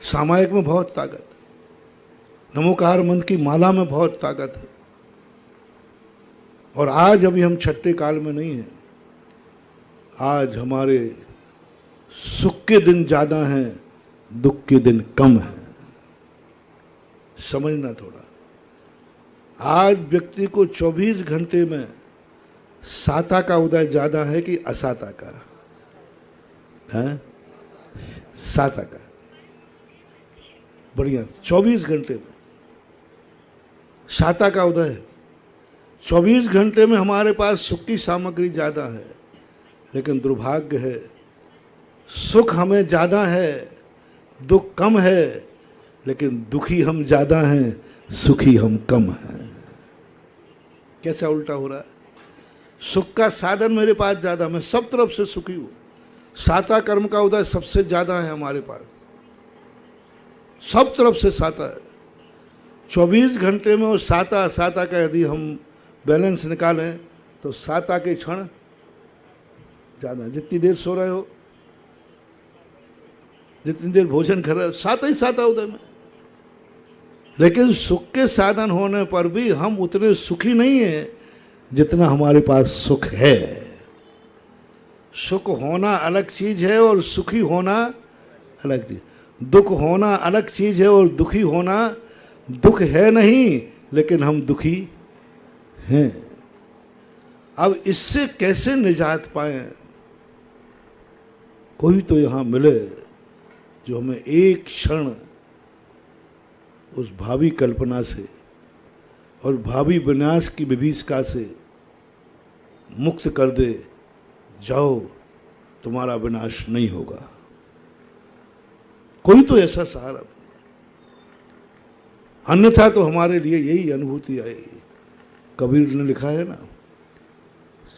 सामायिक में बहुत ताकत, नमोकार मंत्र की माला में बहुत ताकत है। और आज अभी हम छठे काल में नहीं हैं। आज हमारे सुख के दिन ज्यादा हैं, दुख के दिन कम हैं। समझना थोड़ा। आज व्यक्ति को 24 घंटे में साता का उदय ज्यादा है कि असाता का है? साता का बढ़िया। 24 घंटे में साता का उदय है। 24 घंटे में हमारे पास सुख की सामग्री ज्यादा है, लेकिन दुर्भाग्य है सुख हमें ज्यादा है, दुख कम है, लेकिन दुखी हम ज्यादा हैं, सुखी हम कम हैं। कैसा उल्टा हो रहा है? सुख का साधन मेरे पास ज्यादा, मैं सब तरफ से सुखी हूं। साता कर्म का उदय सबसे ज्यादा है हमारे पास, सब तरफ से साता है। 24 घंटे में वो साता असाता का यदि हम बैलेंस निकालें तो साता के क्षण ज्यादा। जितनी देर सो रहे हो, जितनी देर भोजन कर रहे हो, साता ही साता उदय में। लेकिन सुख के साधन होने पर भी हम उतने सुखी नहीं हैं जितना हमारे पास सुख है। सुख होना अलग चीज है और सुखी होना अलग चीज। दुख होना अलग चीज है और दुखी होना, दुख है नहीं लेकिन हम दुखी हैं। अब इससे कैसे निजात पाएं? कोई तो यहां मिले जो हमें एक क्षण उस भावी कल्पना से और भावी विनाश की विभीषिका से मुक्त कर दे। जाओ, तुम्हारा विनाश नहीं होगा। कोई तो ऐसा सहारा, अन्यथा तो हमारे लिए यही अनुभूति आई। कबीर ने लिखा है ना,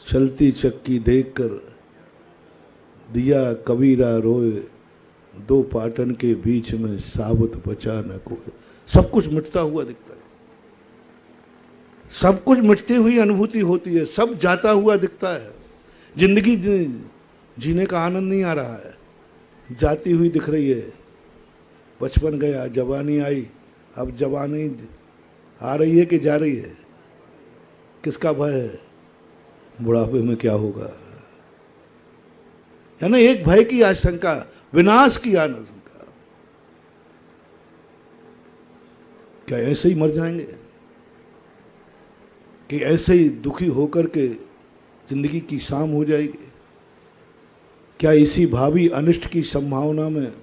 चलती चक्की देखकर दिया कबीरा रोए, दो पाटन के बीच में साबत बचा न कोई। सब कुछ मिटता हुआ दिखता है, सब कुछ मिटती हुई अनुभूति होती है, सब जाता हुआ दिखता है। जिंदगी जीने का आनंद नहीं आ रहा है, जाती हुई दिख रही है। बचपन गया, जवानी आई, अब जवानी आ रही है कि जा रही है? किसका भय है? बुढ़ापे में क्या होगा? है ना, एक भय की आशंका, विनाश की आशंका। क्या ऐसे ही मर जाएंगे? कि ऐसे ही दुखी होकर के जिंदगी की शाम हो जाएगी? क्या इसी भावी अनिष्ट की संभावना में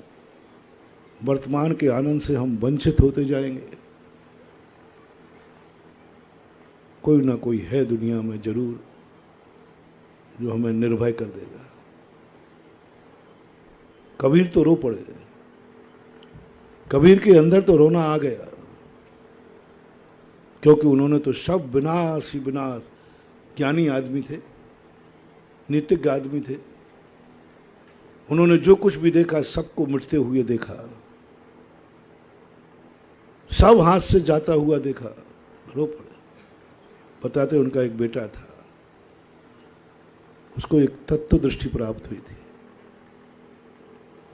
वर्तमान के आनंद से हम वंचित होते जाएंगे? कोई ना कोई है दुनिया में जरूर जो हमें निर्भय कर देगा। कबीर तो रो पड़े, कबीर के अंदर तो रोना आ गया, क्योंकि उन्होंने तो सब विनाश ही विनाश। ज्ञानी आदमी थे, नीतिज्ञ आदमी थे, उन्होंने जो कुछ भी देखा सबको मिटते हुए देखा, सब हाथ से जाता हुआ देखा, रो पड़े। बताते उनका एक बेटा था, उसको एक तत्व दृष्टि प्राप्त हुई थी,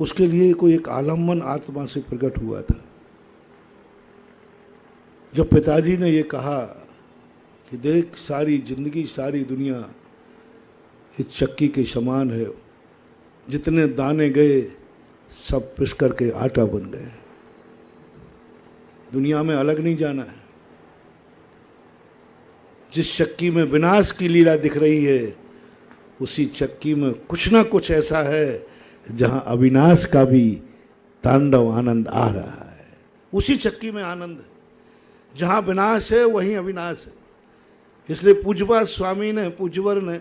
उसके लिए कोई एक आलम्बन आत्मा से प्रकट हुआ था। जब पिताजी ने ये कहा कि देख, सारी जिंदगी सारी दुनिया इस चक्की के समान है, जितने दाने गए सब पिस करके आटा बन गए, दुनिया में अलग नहीं जाना है। जिस चक्की में विनाश की लीला दिख रही है, उसी चक्की में कुछ ना कुछ ऐसा है जहां अविनाश का भी तांडव आनंद आ रहा है। उसी चक्की में आनंद है, जहां विनाश है वहीं अविनाश है। इसलिए पूज्यपाद स्वामी ने, पूज्यवर ने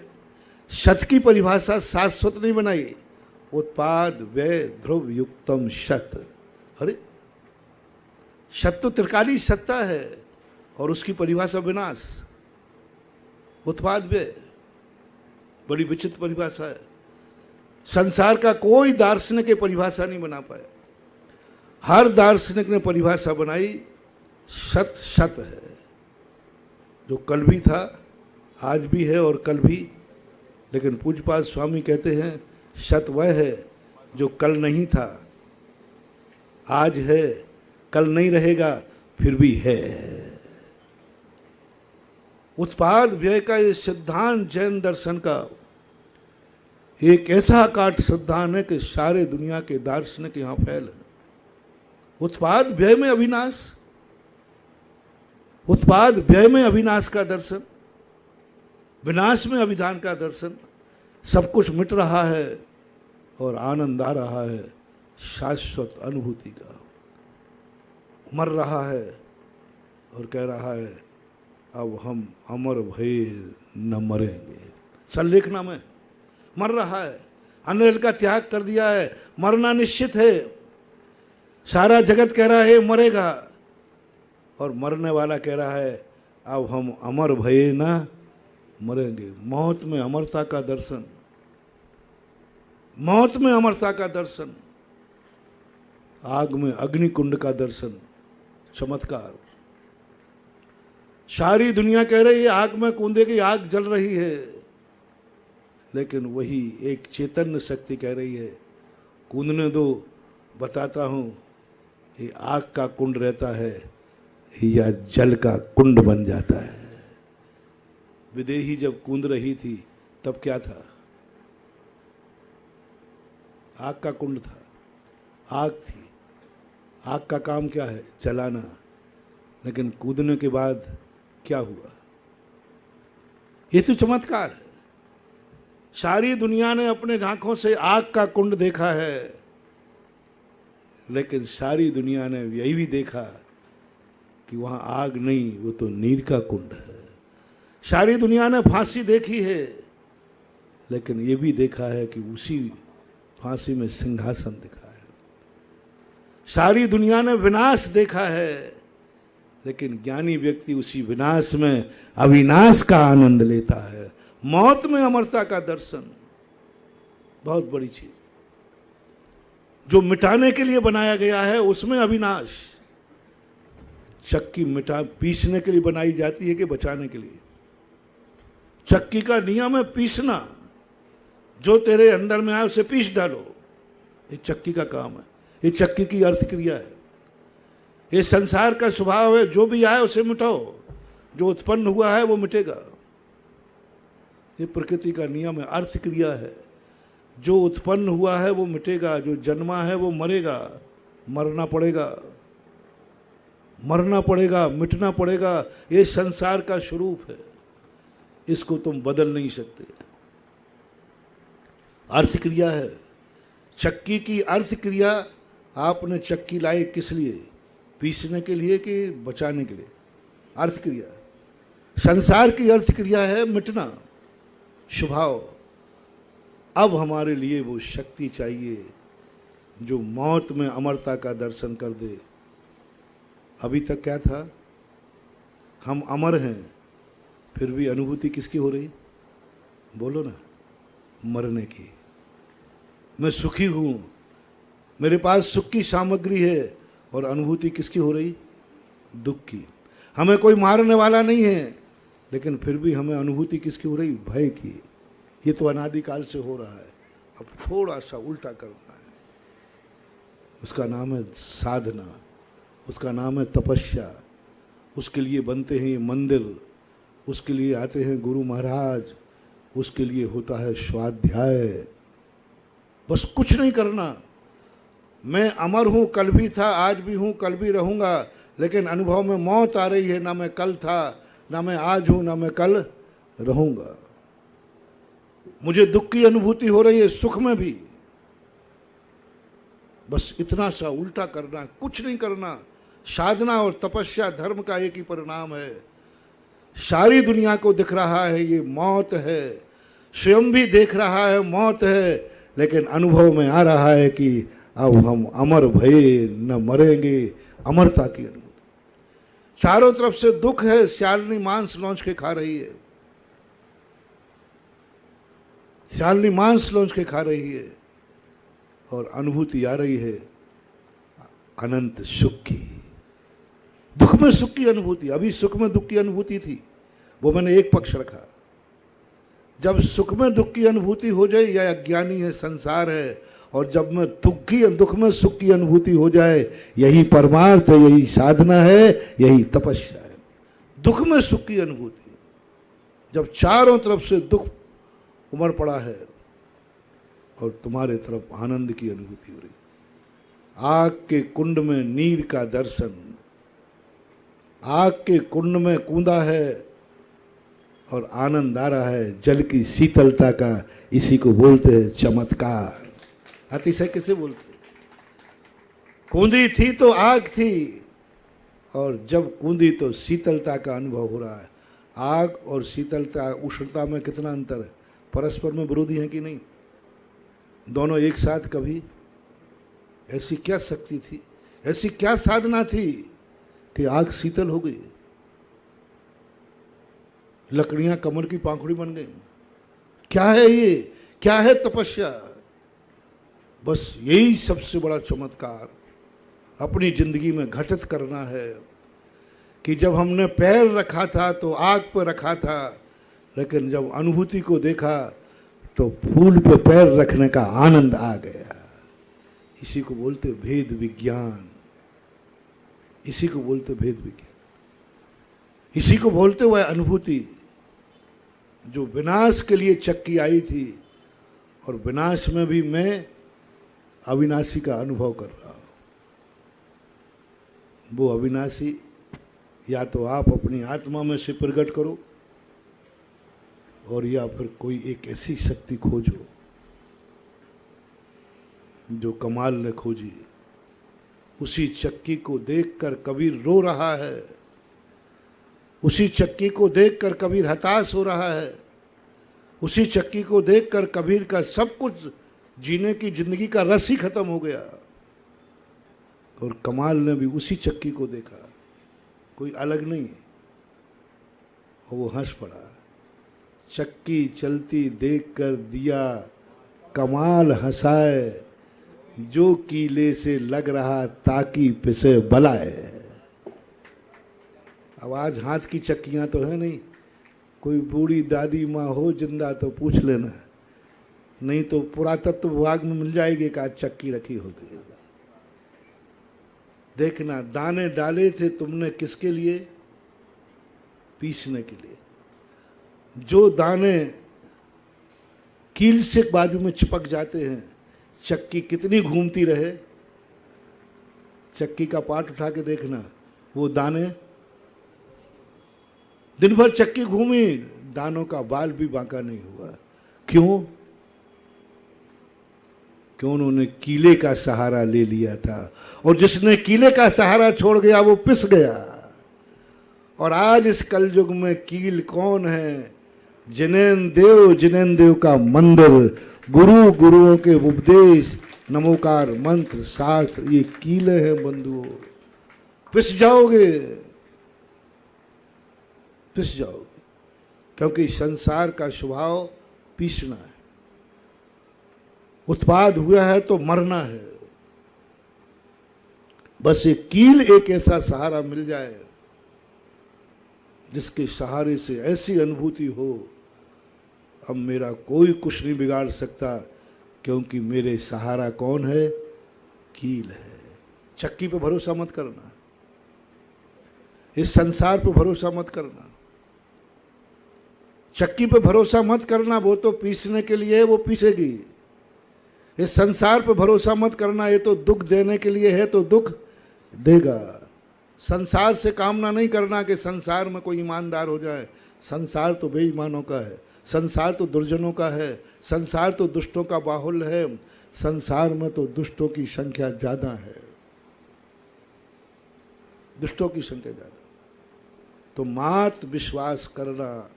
शत की परिभाषा शाश्वत नहीं बनाई, उत्पाद व्यय ध्रुव युक्तम शत। अरे शत तो त्रिकाली सत्ता है और उसकी परिभाषा विनाश। उत्पाद व्यय बड़ी विचित्र परिभाषा है। संसार का कोई दार्शनिक ये परिभाषा नहीं बना पाया। हर दार्शनिक ने परिभाषा बनाई सत सत है, जो कल भी था, आज भी है और कल भी। लेकिन पूज्यपाद स्वामी कहते हैं सत वह है जो कल नहीं था, आज है, कल नहीं रहेगा, फिर भी है। उत्पाद व्यय का ये सिद्धांत जैन दर्शन का एक ऐसा काट सिद्धांत है कि सारे दुनिया के दार्शनिक यहां फैल है। उत्पाद व्यय में अविनाश, उत्पाद व्यय में अविनाश का दर्शन, विनाश में अभिधान का दर्शन। सब कुछ मिट रहा है और आनंद आ रहा है शाश्वत अनुभूति का। मर रहा है और कह रहा है अब हम अमर भय न मरेंगे। सल्लेखना में मर रहा है, अनिल का त्याग कर दिया है, मरना निश्चित है। सारा जगत कह रहा है मरेगा और मरने वाला कह रहा है अब हम अमर भय न मरेंगे। मौत में अमरता का दर्शन, मौत में अमरता का दर्शन, आग में अग्निकुंड का दर्शन, चमत्कार। सारी दुनिया कह रही है आग में कूदे की, आग जल रही है, लेकिन वही एक चैतन्य शक्ति कह रही है कूदने दो, बताता हूं ये आग का कुंड रहता है या जल का कुंड बन जाता है। विदेही जब कूद रही थी तब क्या था? आग का कुंड था, आग थी। आग का काम क्या है? जलाना। लेकिन कूदने के बाद क्या हुआ? ये तो चमत्कार है। सारी दुनिया ने अपने आंखों से आग का कुंड देखा है, लेकिन सारी दुनिया ने यही भी देखा कि वहां आग नहीं, वो तो नीर का कुंड है। सारी दुनिया ने फांसी देखी है, लेकिन ये भी देखा है कि उसी फांसी में सिंहासन दिखा है। सारी दुनिया ने विनाश देखा है, लेकिन ज्ञानी व्यक्ति उसी विनाश में अविनाश का आनंद लेता है। मौत में अमरता का दर्शन बहुत बड़ी चीज। जो मिटाने के लिए बनाया गया है उसमें अविनाश। चक्की पीसने के लिए बनाई जाती है कि बचाने के लिए? चक्की का नियम है पीसना। जो तेरे अंदर में आए उसे पीस डालो। ये चक्की का काम है, ये चक्की की अर्थ क्रिया है, ये संसार का स्वभाव है। जो भी आए उसे मिटाओ, जो उत्पन्न हुआ है वो मिटेगा। ये प्रकृति का नियम है, अर्थ क्रिया है। जो उत्पन्न हुआ है वो मिटेगा, जो जन्मा है वो मरेगा। मरना पड़ेगा, मरना पड़ेगा, मिटना पड़ेगा। ये संसार का स्वरूप है, इसको तुम बदल नहीं सकते। अर्थ क्रिया है चक्की की। अर्थ क्रिया, आपने चक्की लाई किस लिए? पीसने के लिए कि बचाने के लिए? अर्थ क्रिया। संसार की अर्थ क्रिया है मिटना, स्वभाव। अब हमारे लिए वो शक्ति चाहिए जो मौत में अमरता का दर्शन कर दे। अभी तक क्या था? हम अमर हैं, फिर भी अनुभूति किसकी हो रही? बोलो ना, मरने की। मैं सुखी हूं, मेरे पास सुख की सामग्री है, और अनुभूति किसकी हो रही? दुख की। हमें कोई मारने वाला नहीं है, लेकिन फिर भी हमें अनुभूति किसकी हो रही? भय की। ये तो अनादिकाल से हो रहा है, अब थोड़ा सा उल्टा करना है। उसका नाम है साधना, उसका नाम है तपस्या। उसके लिए बनते हैं ये मंदिर, उसके लिए आते हैं गुरु महाराज, उसके लिए होता है स्वाध्याय। बस कुछ नहीं करना। मैं अमर हूं, कल भी था, आज भी हूं, कल भी रहूंगा, लेकिन अनुभव में मौत आ रही है। ना मैं कल था, ना मैं आज हूं, ना मैं कल रहूंगा। मुझे दुख की अनुभूति हो रही है, सुख में भी। बस इतना सा उल्टा करना, कुछ नहीं करना। साधना और तपस्या धर्म का एक ही परिणाम है। सारी दुनिया को दिख रहा है ये मौत है, स्वयं भी देख रहा है मौत है, लेकिन अनुभव में आ रहा है कि अब हम अमर भये न मरेंगे। अमरता की अनुभूति। चारों तरफ से दुख है, शालिनी मांस लौंच के खा रही है, शालिनी मांस लौंच के खा रही है, और अनुभूति आ रही है अनंत सुख की। दुख में सुख की अनुभूति, अभी सुख में दुख की अनुभूति थी, वो मैंने एक पक्ष रखा। जब सुख में दुख की अनुभूति हो जाए, यह अज्ञानी है, संसार है। और जब मैं दुख में सुख की अनुभूति हो जाए, यही परमार्थ है, यही साधना है, यही तपस्या है। दुख में सुख की अनुभूति, जब चारों तरफ से दुख उमड़ पड़ा है और तुम्हारे तरफ आनंद की अनुभूति हो रही। आग के कुंड में नीर का दर्शन, आग के कुंड में कूदा है और आनंद आ रहा है जल की शीतलता का। इसी को बोलते हैं चमत्कार। अतिशय किसे बोलते? कूदी थी तो आग थी, और जब कूदी तो शीतलता का अनुभव हो रहा है। आग और शीतलता, उष्णता में कितना अंतर है? परस्पर में विरोधी है कि नहीं? दोनों एक साथ कभी? ऐसी क्या शक्ति थी, ऐसी क्या साधना थी कि आग शीतल हो गई, लकड़ियां कमर की पाखुड़ी बन गई? क्या है ये? क्या है तपस्या? बस यही सबसे बड़ा चमत्कार अपनी जिंदगी में घटित करना है कि जब हमने पैर रखा था तो आग पर रखा था, लेकिन जब अनुभूति को देखा तो फूल पे पैर रखने का आनंद आ गया। इसी को बोलते भेद विज्ञान, इसी को बोलते भेद विज्ञान, इसी को बोलते हुए अनुभूति। जो विनाश के लिए चक्की आई थी, और विनाश में भी मैं अविनाशी का अनुभव कर रहा हूं। वो अविनाशी या तो आप अपनी आत्मा में से प्रकट करो, और या फिर कोई एक ऐसी शक्ति खोजो जो कमाल ने खोजी। उसी चक्की को देखकर कबीर रो रहा है, उसी चक्की को देखकर कबीर हताश हो रहा है, उसी चक्की को देखकर कबीर का सब कुछ जीने की जिंदगी का रस ही खत्म हो गया। और कमाल ने भी उसी चक्की को देखा, कोई अलग नहीं, और वो हंस पड़ा। चक्की चलती देखकर दिया कमाल हंसाए, जो कीले से लग रहा ताकि पिसे बलाए। अब आज हाथ की चक्कियां तो है नहीं, कोई बूढ़ी दादी माँ हो जिंदा तो पूछ लेना, नहीं तो पुरातत्व विभाग में मिल जाएगी कि आज चक्की रखी होगी। देखना, दाने डाले थे तुमने किसके लिए? पीसने के लिए। जो दाने कील से बाजू में चिपक जाते हैं, चक्की कितनी घूमती रहे, चक्की का पार्ट उठा के देखना, वो दाने दिन भर चक्की घूमी, दानों का बाल भी बांका नहीं हुआ। क्यों? क्यों? उन्होंने कीले का सहारा ले लिया था, और जिसने कीले का सहारा छोड़ गया वो पिस गया। और आज इस कलयुग में कील कौन है? जिनेन देव का मंदिर, गुरु गुरुओं के उपदेश, नमोकार मंत्र, शास्त्र, ये कीले हैं बंधुओं। पिस जाओगे, पिस जाओगे, क्योंकि संसार का स्वभाव पीसना है। उत्पाद हुआ है तो मरना है। बस एक कील, एक ऐसा सहारा मिल जाए जिसके सहारे से ऐसी अनुभूति हो, अब मेरा कोई कुछ नहीं बिगाड़ सकता, क्योंकि मेरे सहारा कौन है? कील है। चक्की पे भरोसा मत करना, इस संसार पे भरोसा मत करना, चक्की पे भरोसा मत करना, वो तो पीसने के लिए है, वो पीसेगी। इस संसार पे भरोसा मत करना, ये तो दुख देने के लिए है, तो दुख देगा। संसार से कामना नहीं करना कि संसार में कोई ईमानदार हो जाए, संसार तो बेईमानों का है, संसार तो दुर्जनों का है, संसार तो दुष्टों का बाहुल्य है, संसार में तो दुष्टों की संख्या ज्यादा है, दुष्टों की संख्या ज्यादा। तो मात विश्वास करना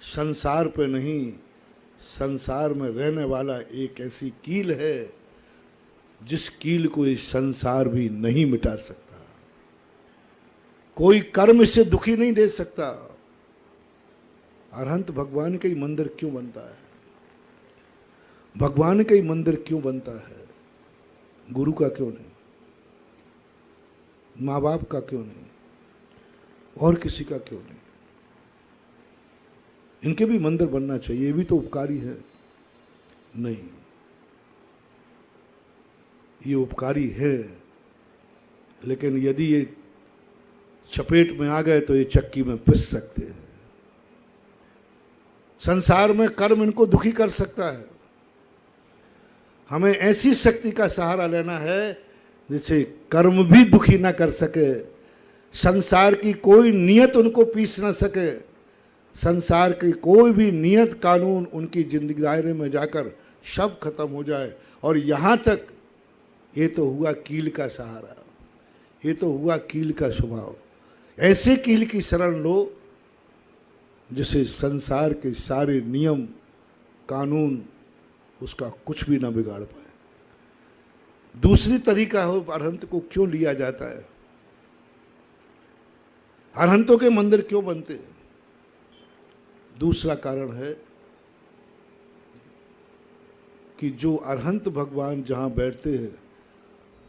संसार पे नहीं, संसार में रहने वाला एक ऐसी कील है जिस कील को इस संसार भी नहीं मिटा सकता। कोई कर्म इससे दुखी नहीं दे सकता। अरहंत भगवान का ही मंदिर क्यों बनता है? भगवान का ही मंदिर क्यों बनता है? गुरु का क्यों नहीं? माँ बाप का क्यों नहीं? और किसी का क्यों नहीं? इनके भी मंदिर बनना चाहिए, ये भी तो उपकारी है। नहीं, ये उपकारी है, लेकिन यदि ये चपेट में आ गए तो ये चक्की में पिस सकते हैं। संसार में कर्म इनको दुखी कर सकता है। हमें ऐसी शक्ति का सहारा लेना है जिससे कर्म भी दुखी ना कर सके, संसार की कोई नियत उनको पीस ना सके, संसार की कोई भी नियत कानून उनकी जिंदगी दायरे में जाकर सब खत्म हो जाए। और यहाँ तक ये तो हुआ कील का सहारा, ये तो हुआ कील का स्वभाव। ऐसे कील की शरण लो जिसे संसार के सारे नियम कानून उसका कुछ भी ना बिगाड़ पाए। दूसरी तरीका हो, अरहंत को क्यों लिया जाता है? अरहंतों के मंदिर क्यों बनते हैं? दूसरा कारण है कि जो अरहंत भगवान जहां बैठते हैं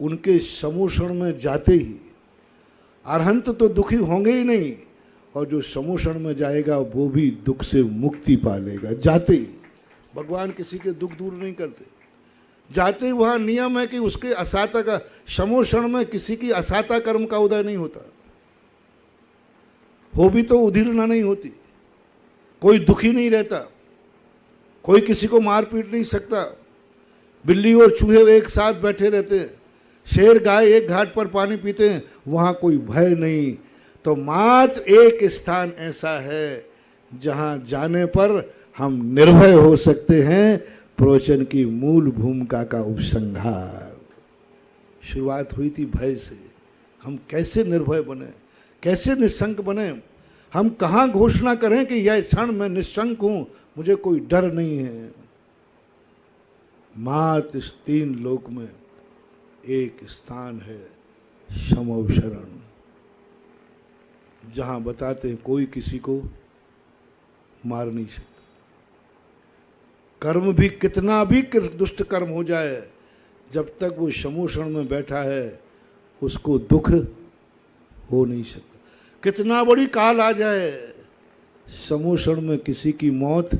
उनके समोषण में जाते ही अरहंत तो दुखी होंगे ही नहीं, और जो समोषण में जाएगा वो भी दुख से मुक्ति पा लेगा। जाते ही भगवान किसी के दुख दूर नहीं करते, जाते ही वहां नियम है कि उसके असाता का समोषण में किसी की असाता कर्म का उदय नहीं होता, हो भी तो उधीरना नहीं होती, कोई दुखी नहीं रहता, कोई किसी को मार पीट नहीं सकता, बिल्ली और चूहे एक साथ बैठे रहते हैं, शेर गाय एक घाट पर पानी पीते हैं, वहां कोई भय नहीं, तो मात्र एक स्थान ऐसा है जहां जाने पर हम निर्भय हो सकते हैं। प्रवचन की मूल भूमिका का उपसंहार। शुरुआत हुई थी भय से। हम कैसे निर्भय बने, कैसे निशंक बने? हम कहाँ घोषणा करें कि यह क्षण मैं निशंक हूं, मुझे कोई डर नहीं है। मात्र इस 3 लोक में एक स्थान है, समो शरण, जहां बताते हैं कोई किसी को मार नहीं सकता। कर्म भी कितना भी दुष्ट कर्म हो जाए, जब तक वो समो शरण में बैठा है उसको दुख हो नहीं सकता। कितना बड़ी काल आ जाए, समो शरण में किसी की मौत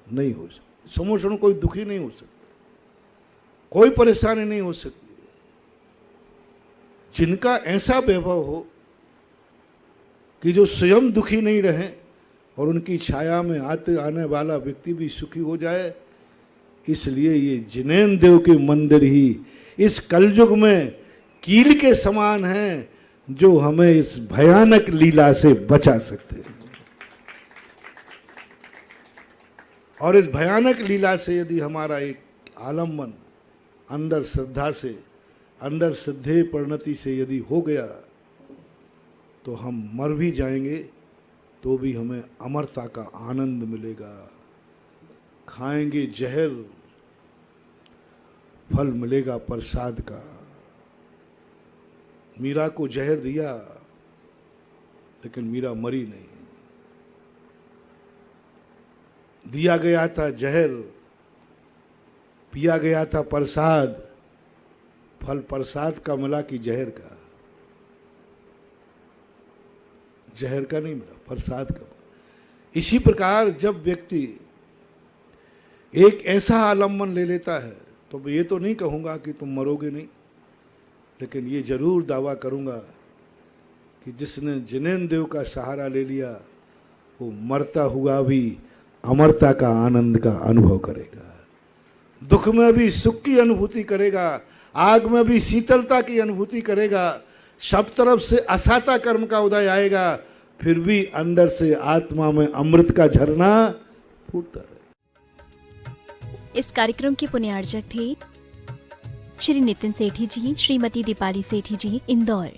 नहीं हो सकती। समो शरण कोई दुखी नहीं हो सकता, कोई परेशानी नहीं हो सकती। जिनका ऐसा वैभव हो कि जो स्वयं दुखी नहीं रहे और उनकी छाया में आने वाला व्यक्ति भी सुखी हो जाए, इसलिए ये जिनेन्द्र देव के मंदिर ही इस कलयुग में कील के समान हैं, जो हमें इस भयानक लीला से बचा सकते हैं। और इस भयानक लीला से यदि हमारा एक आलम्बन अंदर श्रद्धा से, अंदर श्रद्धेय परिणति से यदि हो गया, तो हम मर भी जाएंगे तो भी हमें अमरता का आनंद मिलेगा। खाएंगे जहर, फल मिलेगा प्रसाद का। मीरा को जहर दिया, लेकिन मीरा मरी नहीं। दिया गया था जहर, पिया गया था प्रसाद, फल प्रसाद का मिला कि जहर का? जहर का नहीं मिला, प्रसाद का। इसी प्रकार जब व्यक्ति एक ऐसा आलम्बन ले लेता है, तो मैं ये तो नहीं कहूँगा कि तुम मरोगे नहीं, लेकिन ये जरूर दावा करूँगा कि जिसने जिनेन्द्र देव का सहारा ले लिया, वो मरता हुआ भी अमरता का आनंद का अनुभव करेगा। दुख में भी सुख की अनुभूति करेगा, आग में भी शीतलता की अनुभूति करेगा। सब तरफ से असाता कर्म का उदय आएगा, फिर भी अंदर से आत्मा में अमृत का झरना फूटता रहे। इस कार्यक्रम के पुण्यार्चक थे श्री नितिन सेठी जी, श्रीमती दीपाली सेठी जी, इंदौर।